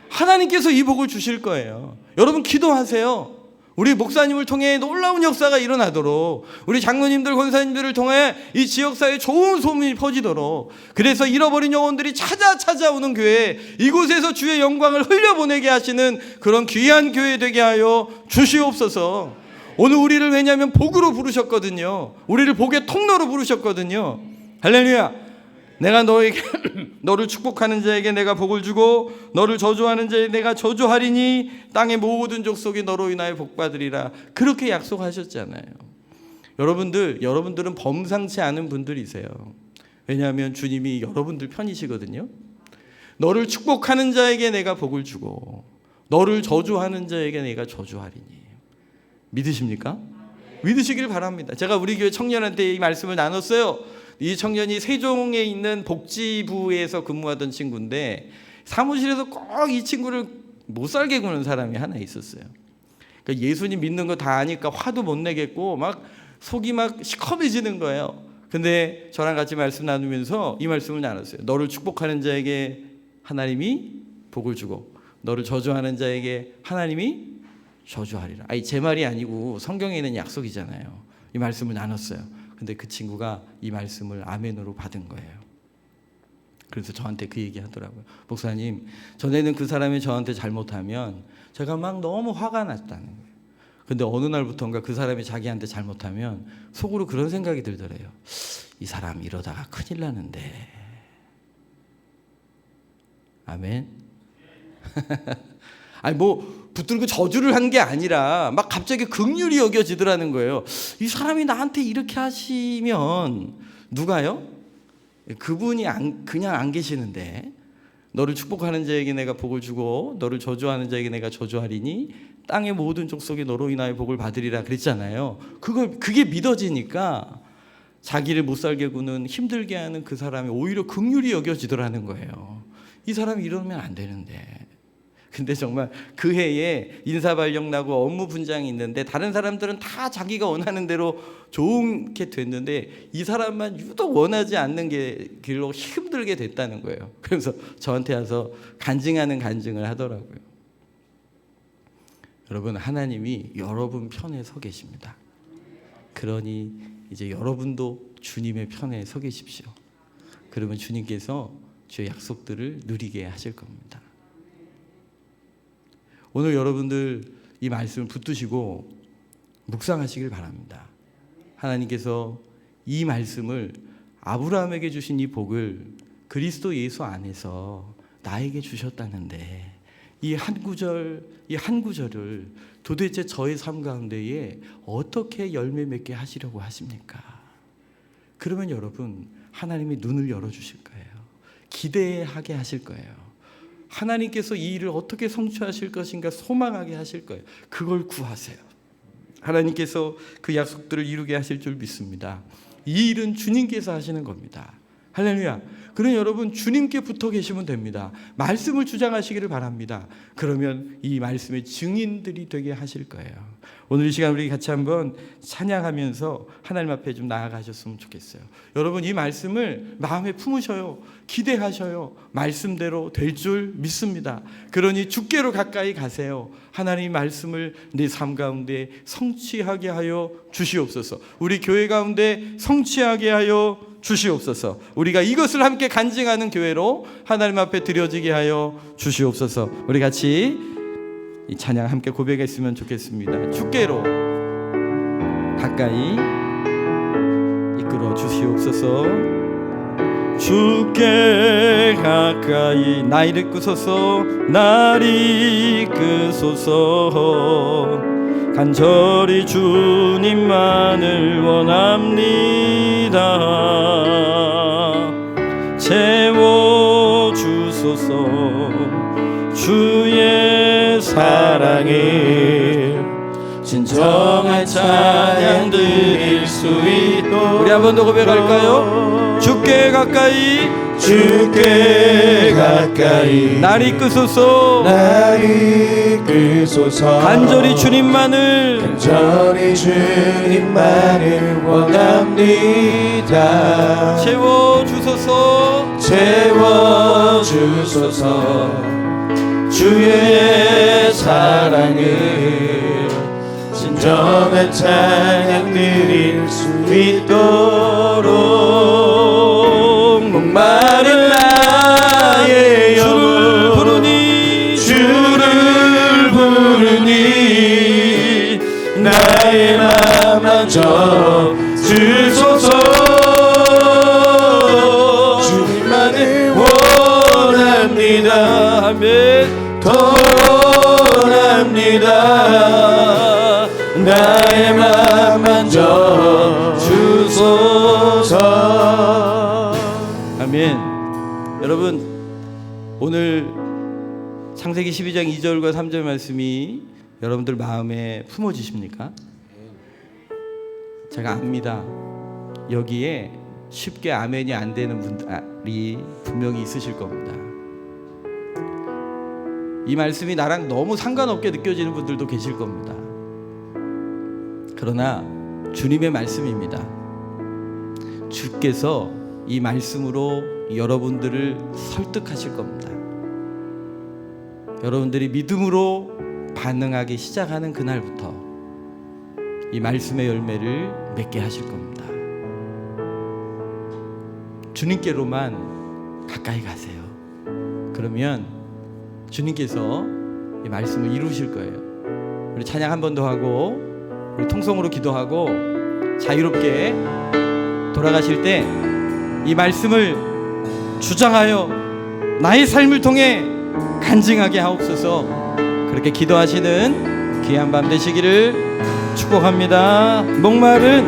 하나님께서 이 복을 주실 거예요. 여러분, 기도하세요. 우리 목사님을 통해 놀라운 역사가 일어나도록, 우리 장로님들, 권사님들을 통해 이 지역사회에 좋은 소문이 퍼지도록, 그래서 잃어버린 영혼들이 찾아오는 교회, 이곳에서 주의 영광을 흘려보내게 하시는 그런 귀한 교회 되게 하여 주시옵소서. 오늘 우리를 왜냐하면 복으로 부르셨거든요. 우리를 복의 통로로 부르셨거든요. 할렐루야. 내가 너에게 너를 축복하는 자에게 내가 복을 주고 너를 저주하는 자에게 내가 저주하리니 땅의 모든 족속이 너로 인하여 복받으리라. 그렇게 약속하셨잖아요. 여러분들은 범상치 않은 분들이세요. 왜냐하면 주님이 여러분들 편이시거든요. 너를 축복하는 자에게 내가 복을 주고 너를 저주하는 자에게 내가 저주하리니. 믿으십니까? 믿으시길 바랍니다. 제가 우리 교회 청년한테 이 말씀을 나눴어요. 이 청년이 세종에 있는 복지부에서 근무하던 친구인데 사무실에서 꼭 이 친구를 못 살게 구는 사람이 하나 있었어요. 그러니까 예수님 믿는 거 다 아니까 화도 못 내겠고 막 속이 막 시커매지는 거예요. 근데 저랑 같이 말씀 나누면서 이 말씀을 나눴어요. 너를 축복하는 자에게 하나님이 복을 주고 너를 저주하는 자에게 하나님이 저주하리라. 아니 제 말이 아니고 성경에 있는 약속이잖아요. 이 말씀을 나눴어요. 근데 그 친구가 이 말씀을 아멘으로 받은 거예요. 그래서 저한테 그 얘기 하더라고요. 목사님, 전에는 그 사람이 저한테 잘못하면 제가 막 너무 화가 났다는 거예요. 근데 어느 날부터인가 그 사람이 자기한테 잘못하면 속으로 그런 생각이 들더래요. 이 사람 이러다가 큰일 나는데. 아멘. 아니 뭐 붙들고 저주를 한 게 아니라 막 갑자기 긍휼히 여겨지더라는 거예요. 이 사람이 나한테 이렇게 하시면 누가요? 그분이 그냥 안 계시는데 너를 축복하는 자에게 내가 복을 주고 너를 저주하는 자에게 내가 저주하리니 땅의 모든 족속이 너로 인하여 복을 받으리라 그랬잖아요. 그게 믿어지니까 자기를 못 살게 구는 힘들게 하는 그 사람이 오히려 긍휼히 여겨지더라는 거예요. 이 사람이 이러면 안 되는데. 근데 정말 그 해에 인사발령 나고 업무 분장이 있는데 다른 사람들은 다 자기가 원하는 대로 좋게 됐는데 이 사람만 유독 원하지 않는 길로 힘들게 됐다는 거예요. 그래서 저한테 와서 간증하는 간증을 하더라고요. 여러분, 하나님이 여러분 편에 서 계십니다. 그러니 이제 여러분도 주님의 편에 서 계십시오. 그러면 주님께서 주의 약속들을 누리게 하실 겁니다. 오늘 여러분들 이 말씀을 붙드시고 묵상하시길 바랍니다. 하나님께서 이 말씀을 아브라함에게 주신 이 복을 그리스도 예수 안에서 나에게 주셨다는데 이 한 구절을 도대체 저의 삶 가운데에 어떻게 열매 맺게 하시려고 하십니까? 그러면 여러분, 하나님이 눈을 열어주실 거예요. 기대하게 하실 거예요. 하나님께서 이 일을 어떻게 성취하실 것인가 소망하게 하실 거예요. 그걸 구하세요. 하나님께서 그 약속들을 이루게 하실 줄 믿습니다. 이 일은 주님께서 하시는 겁니다. 할렐루야. 그럼 여러분, 주님께 붙어 계시면 됩니다. 말씀을 주장하시기를 바랍니다. 그러면 이 말씀의 증인들이 되게 하실 거예요. 오늘 이 시간 우리 같이 한번 찬양하면서 하나님 앞에 좀 나아가셨으면 좋겠어요. 여러분, 이 말씀을 마음에 품으셔요. 기대하셔요. 말씀대로 될 줄 믿습니다. 그러니 주께로 가까이 가세요. 하나님의 말씀을 내 삶 가운데 성취하게 하여 주시옵소서. 우리 교회 가운데 성취하게 하여 주시옵소서. 우리가 이것을 함께 간증하는 교회로 하나님 앞에 드려지게 하여 주시옵소서. 우리 같이 이 찬양 함께 고백했으면 좋겠습니다. 주께로 가까이 이끌어 주시옵소서. 주께 가까이 날 이끄소서. 날 이끄소서. 간절히 주님만을 원합니다. 채워주소서. 주의 사랑을 진정한 찬양 드릴 수 있도록. 우리 한 번 더 고백할까요? 주께 가까이, 주께 가까이 날 이끄소서. 날 이끄소서. 간절히 주님만을 원합니다. 채워주소서. 채워주소서. 주의 사랑을 진정한 찬양 드릴 수 있도록. 목마른 나의 영혼 주를 부르니 나의 맘 만져 주소서. 주의 오늘 창세기 12장 2절과 3절 말씀이 여러분들 마음에 품어지십니까? 제가 압니다. 여기에 쉽게 아멘이 안 되는 분들이 분명히 있으실 겁니다. 이 말씀이 나랑 너무 상관없게 느껴지는 분들도 계실 겁니다. 그러나 주님의 말씀입니다. 주께서 이 말씀으로 여러분들을 설득하실 겁니다. 여러분들이 믿음으로 반응하기 시작하는 그날부터 이 말씀의 열매를 맺게 하실 겁니다. 주님께로만 가까이 가세요. 그러면 주님께서 이 말씀을 이루실 거예요. 우리 찬양 한 번 더 하고 우리 통성으로 기도하고 자유롭게 돌아가실 때 이 말씀을 주장하여 나의 삶을 통해 간증하게 하옵소서. 그렇게 기도하시는 귀한 밤 되시기를 축복합니다. 목마른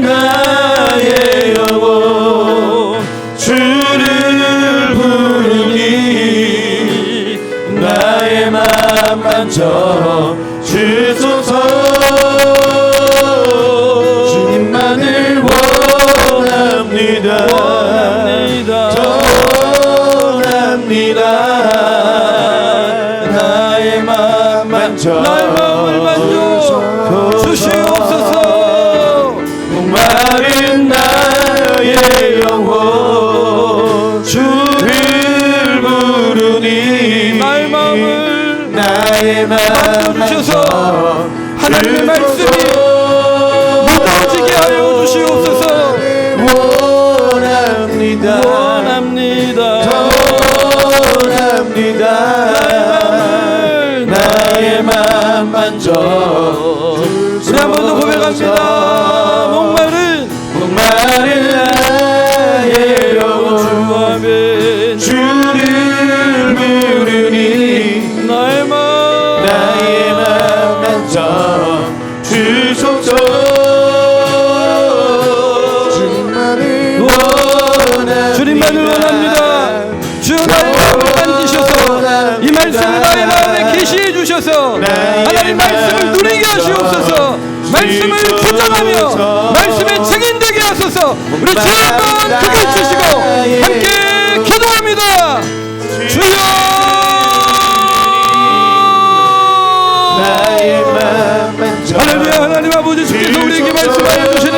나의 영혼 주를 부르니 나의 맘 만져 주소서. 주님만을 원합니다. 나의 맘 만져 주시옵소서. 목마른 나의 영혼 주를 부르니 나의 맘 만져 하나님의 말씀이 무너지게 하여 주시옵소서. 나의 맘 만져 우리 한 번 더 고백합니다. 목마른 나의 영혼 주 앞에 주를 부르니 나의 맘 만져 주소서. 주님만을 원합니다. 주 나의 마음을 만지셔서 이 말씀을 나의 마음에 계시해 주셔서 하나님 말씀을 누리게 하시옵소서. 말씀을 주장하며 말씀의 증인되게 하소서. 우리 주 한번 크게 주시고 함께 기도합니다. 주여 할렐루야. 하나님 아버지 주께서 우리에게 말씀하여 주신